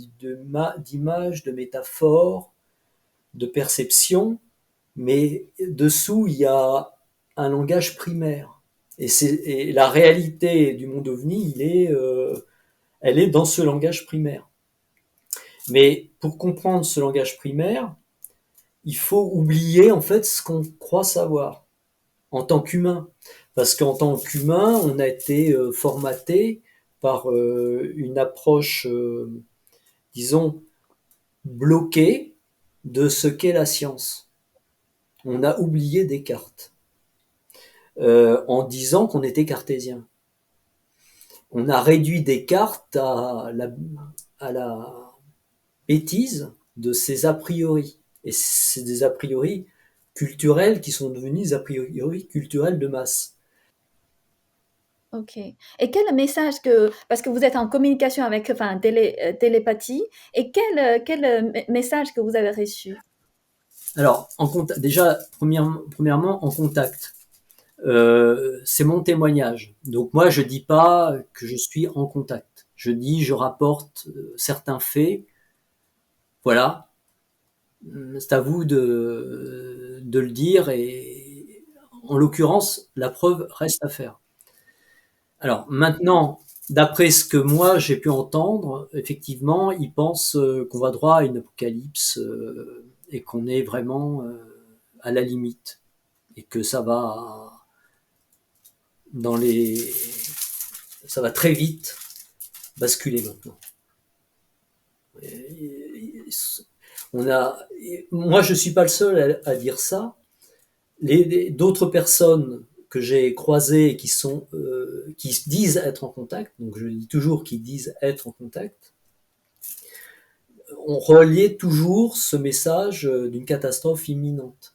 d'images, de métaphores, de perception, mais dessous, il y a un langage primaire. Et la réalité du monde ovni, elle est dans ce langage primaire. Mais pour comprendre ce langage primaire, il faut oublier en fait ce qu'on croit savoir en tant qu'humain. Parce qu'en tant qu'humain, on a été formaté par une approche, disons, bloquée de ce qu'est la science. On a oublié Descartes en disant qu'on était cartésien. On a réduit Descartes à la bêtise de ses a priori. Et c'est des a priori culturels qui sont devenus a priori culturels de masse. OK. Et quel message parce que vous êtes en communication avec, enfin, télépathie, et quel message que vous avez reçu? Alors, déjà, premièrement, en contact. C'est mon témoignage. Donc moi, je dis pas que je suis en contact. Je rapporte certains faits. Voilà. C'est à vous de le dire, et en l'occurrence, la preuve reste à faire. Alors maintenant, d'après ce que moi j'ai pu entendre, effectivement, ils pensent qu'on va droit à une apocalypse et qu'on est vraiment à la limite et que dans les, ça va très vite basculer maintenant. On a, moi je suis pas le seul à dire ça. D'autres personnes que j'ai croisées et qui disent être en contact, donc je dis toujours qu'ils disent être en contact, on reliait toujours ce message d'une catastrophe imminente.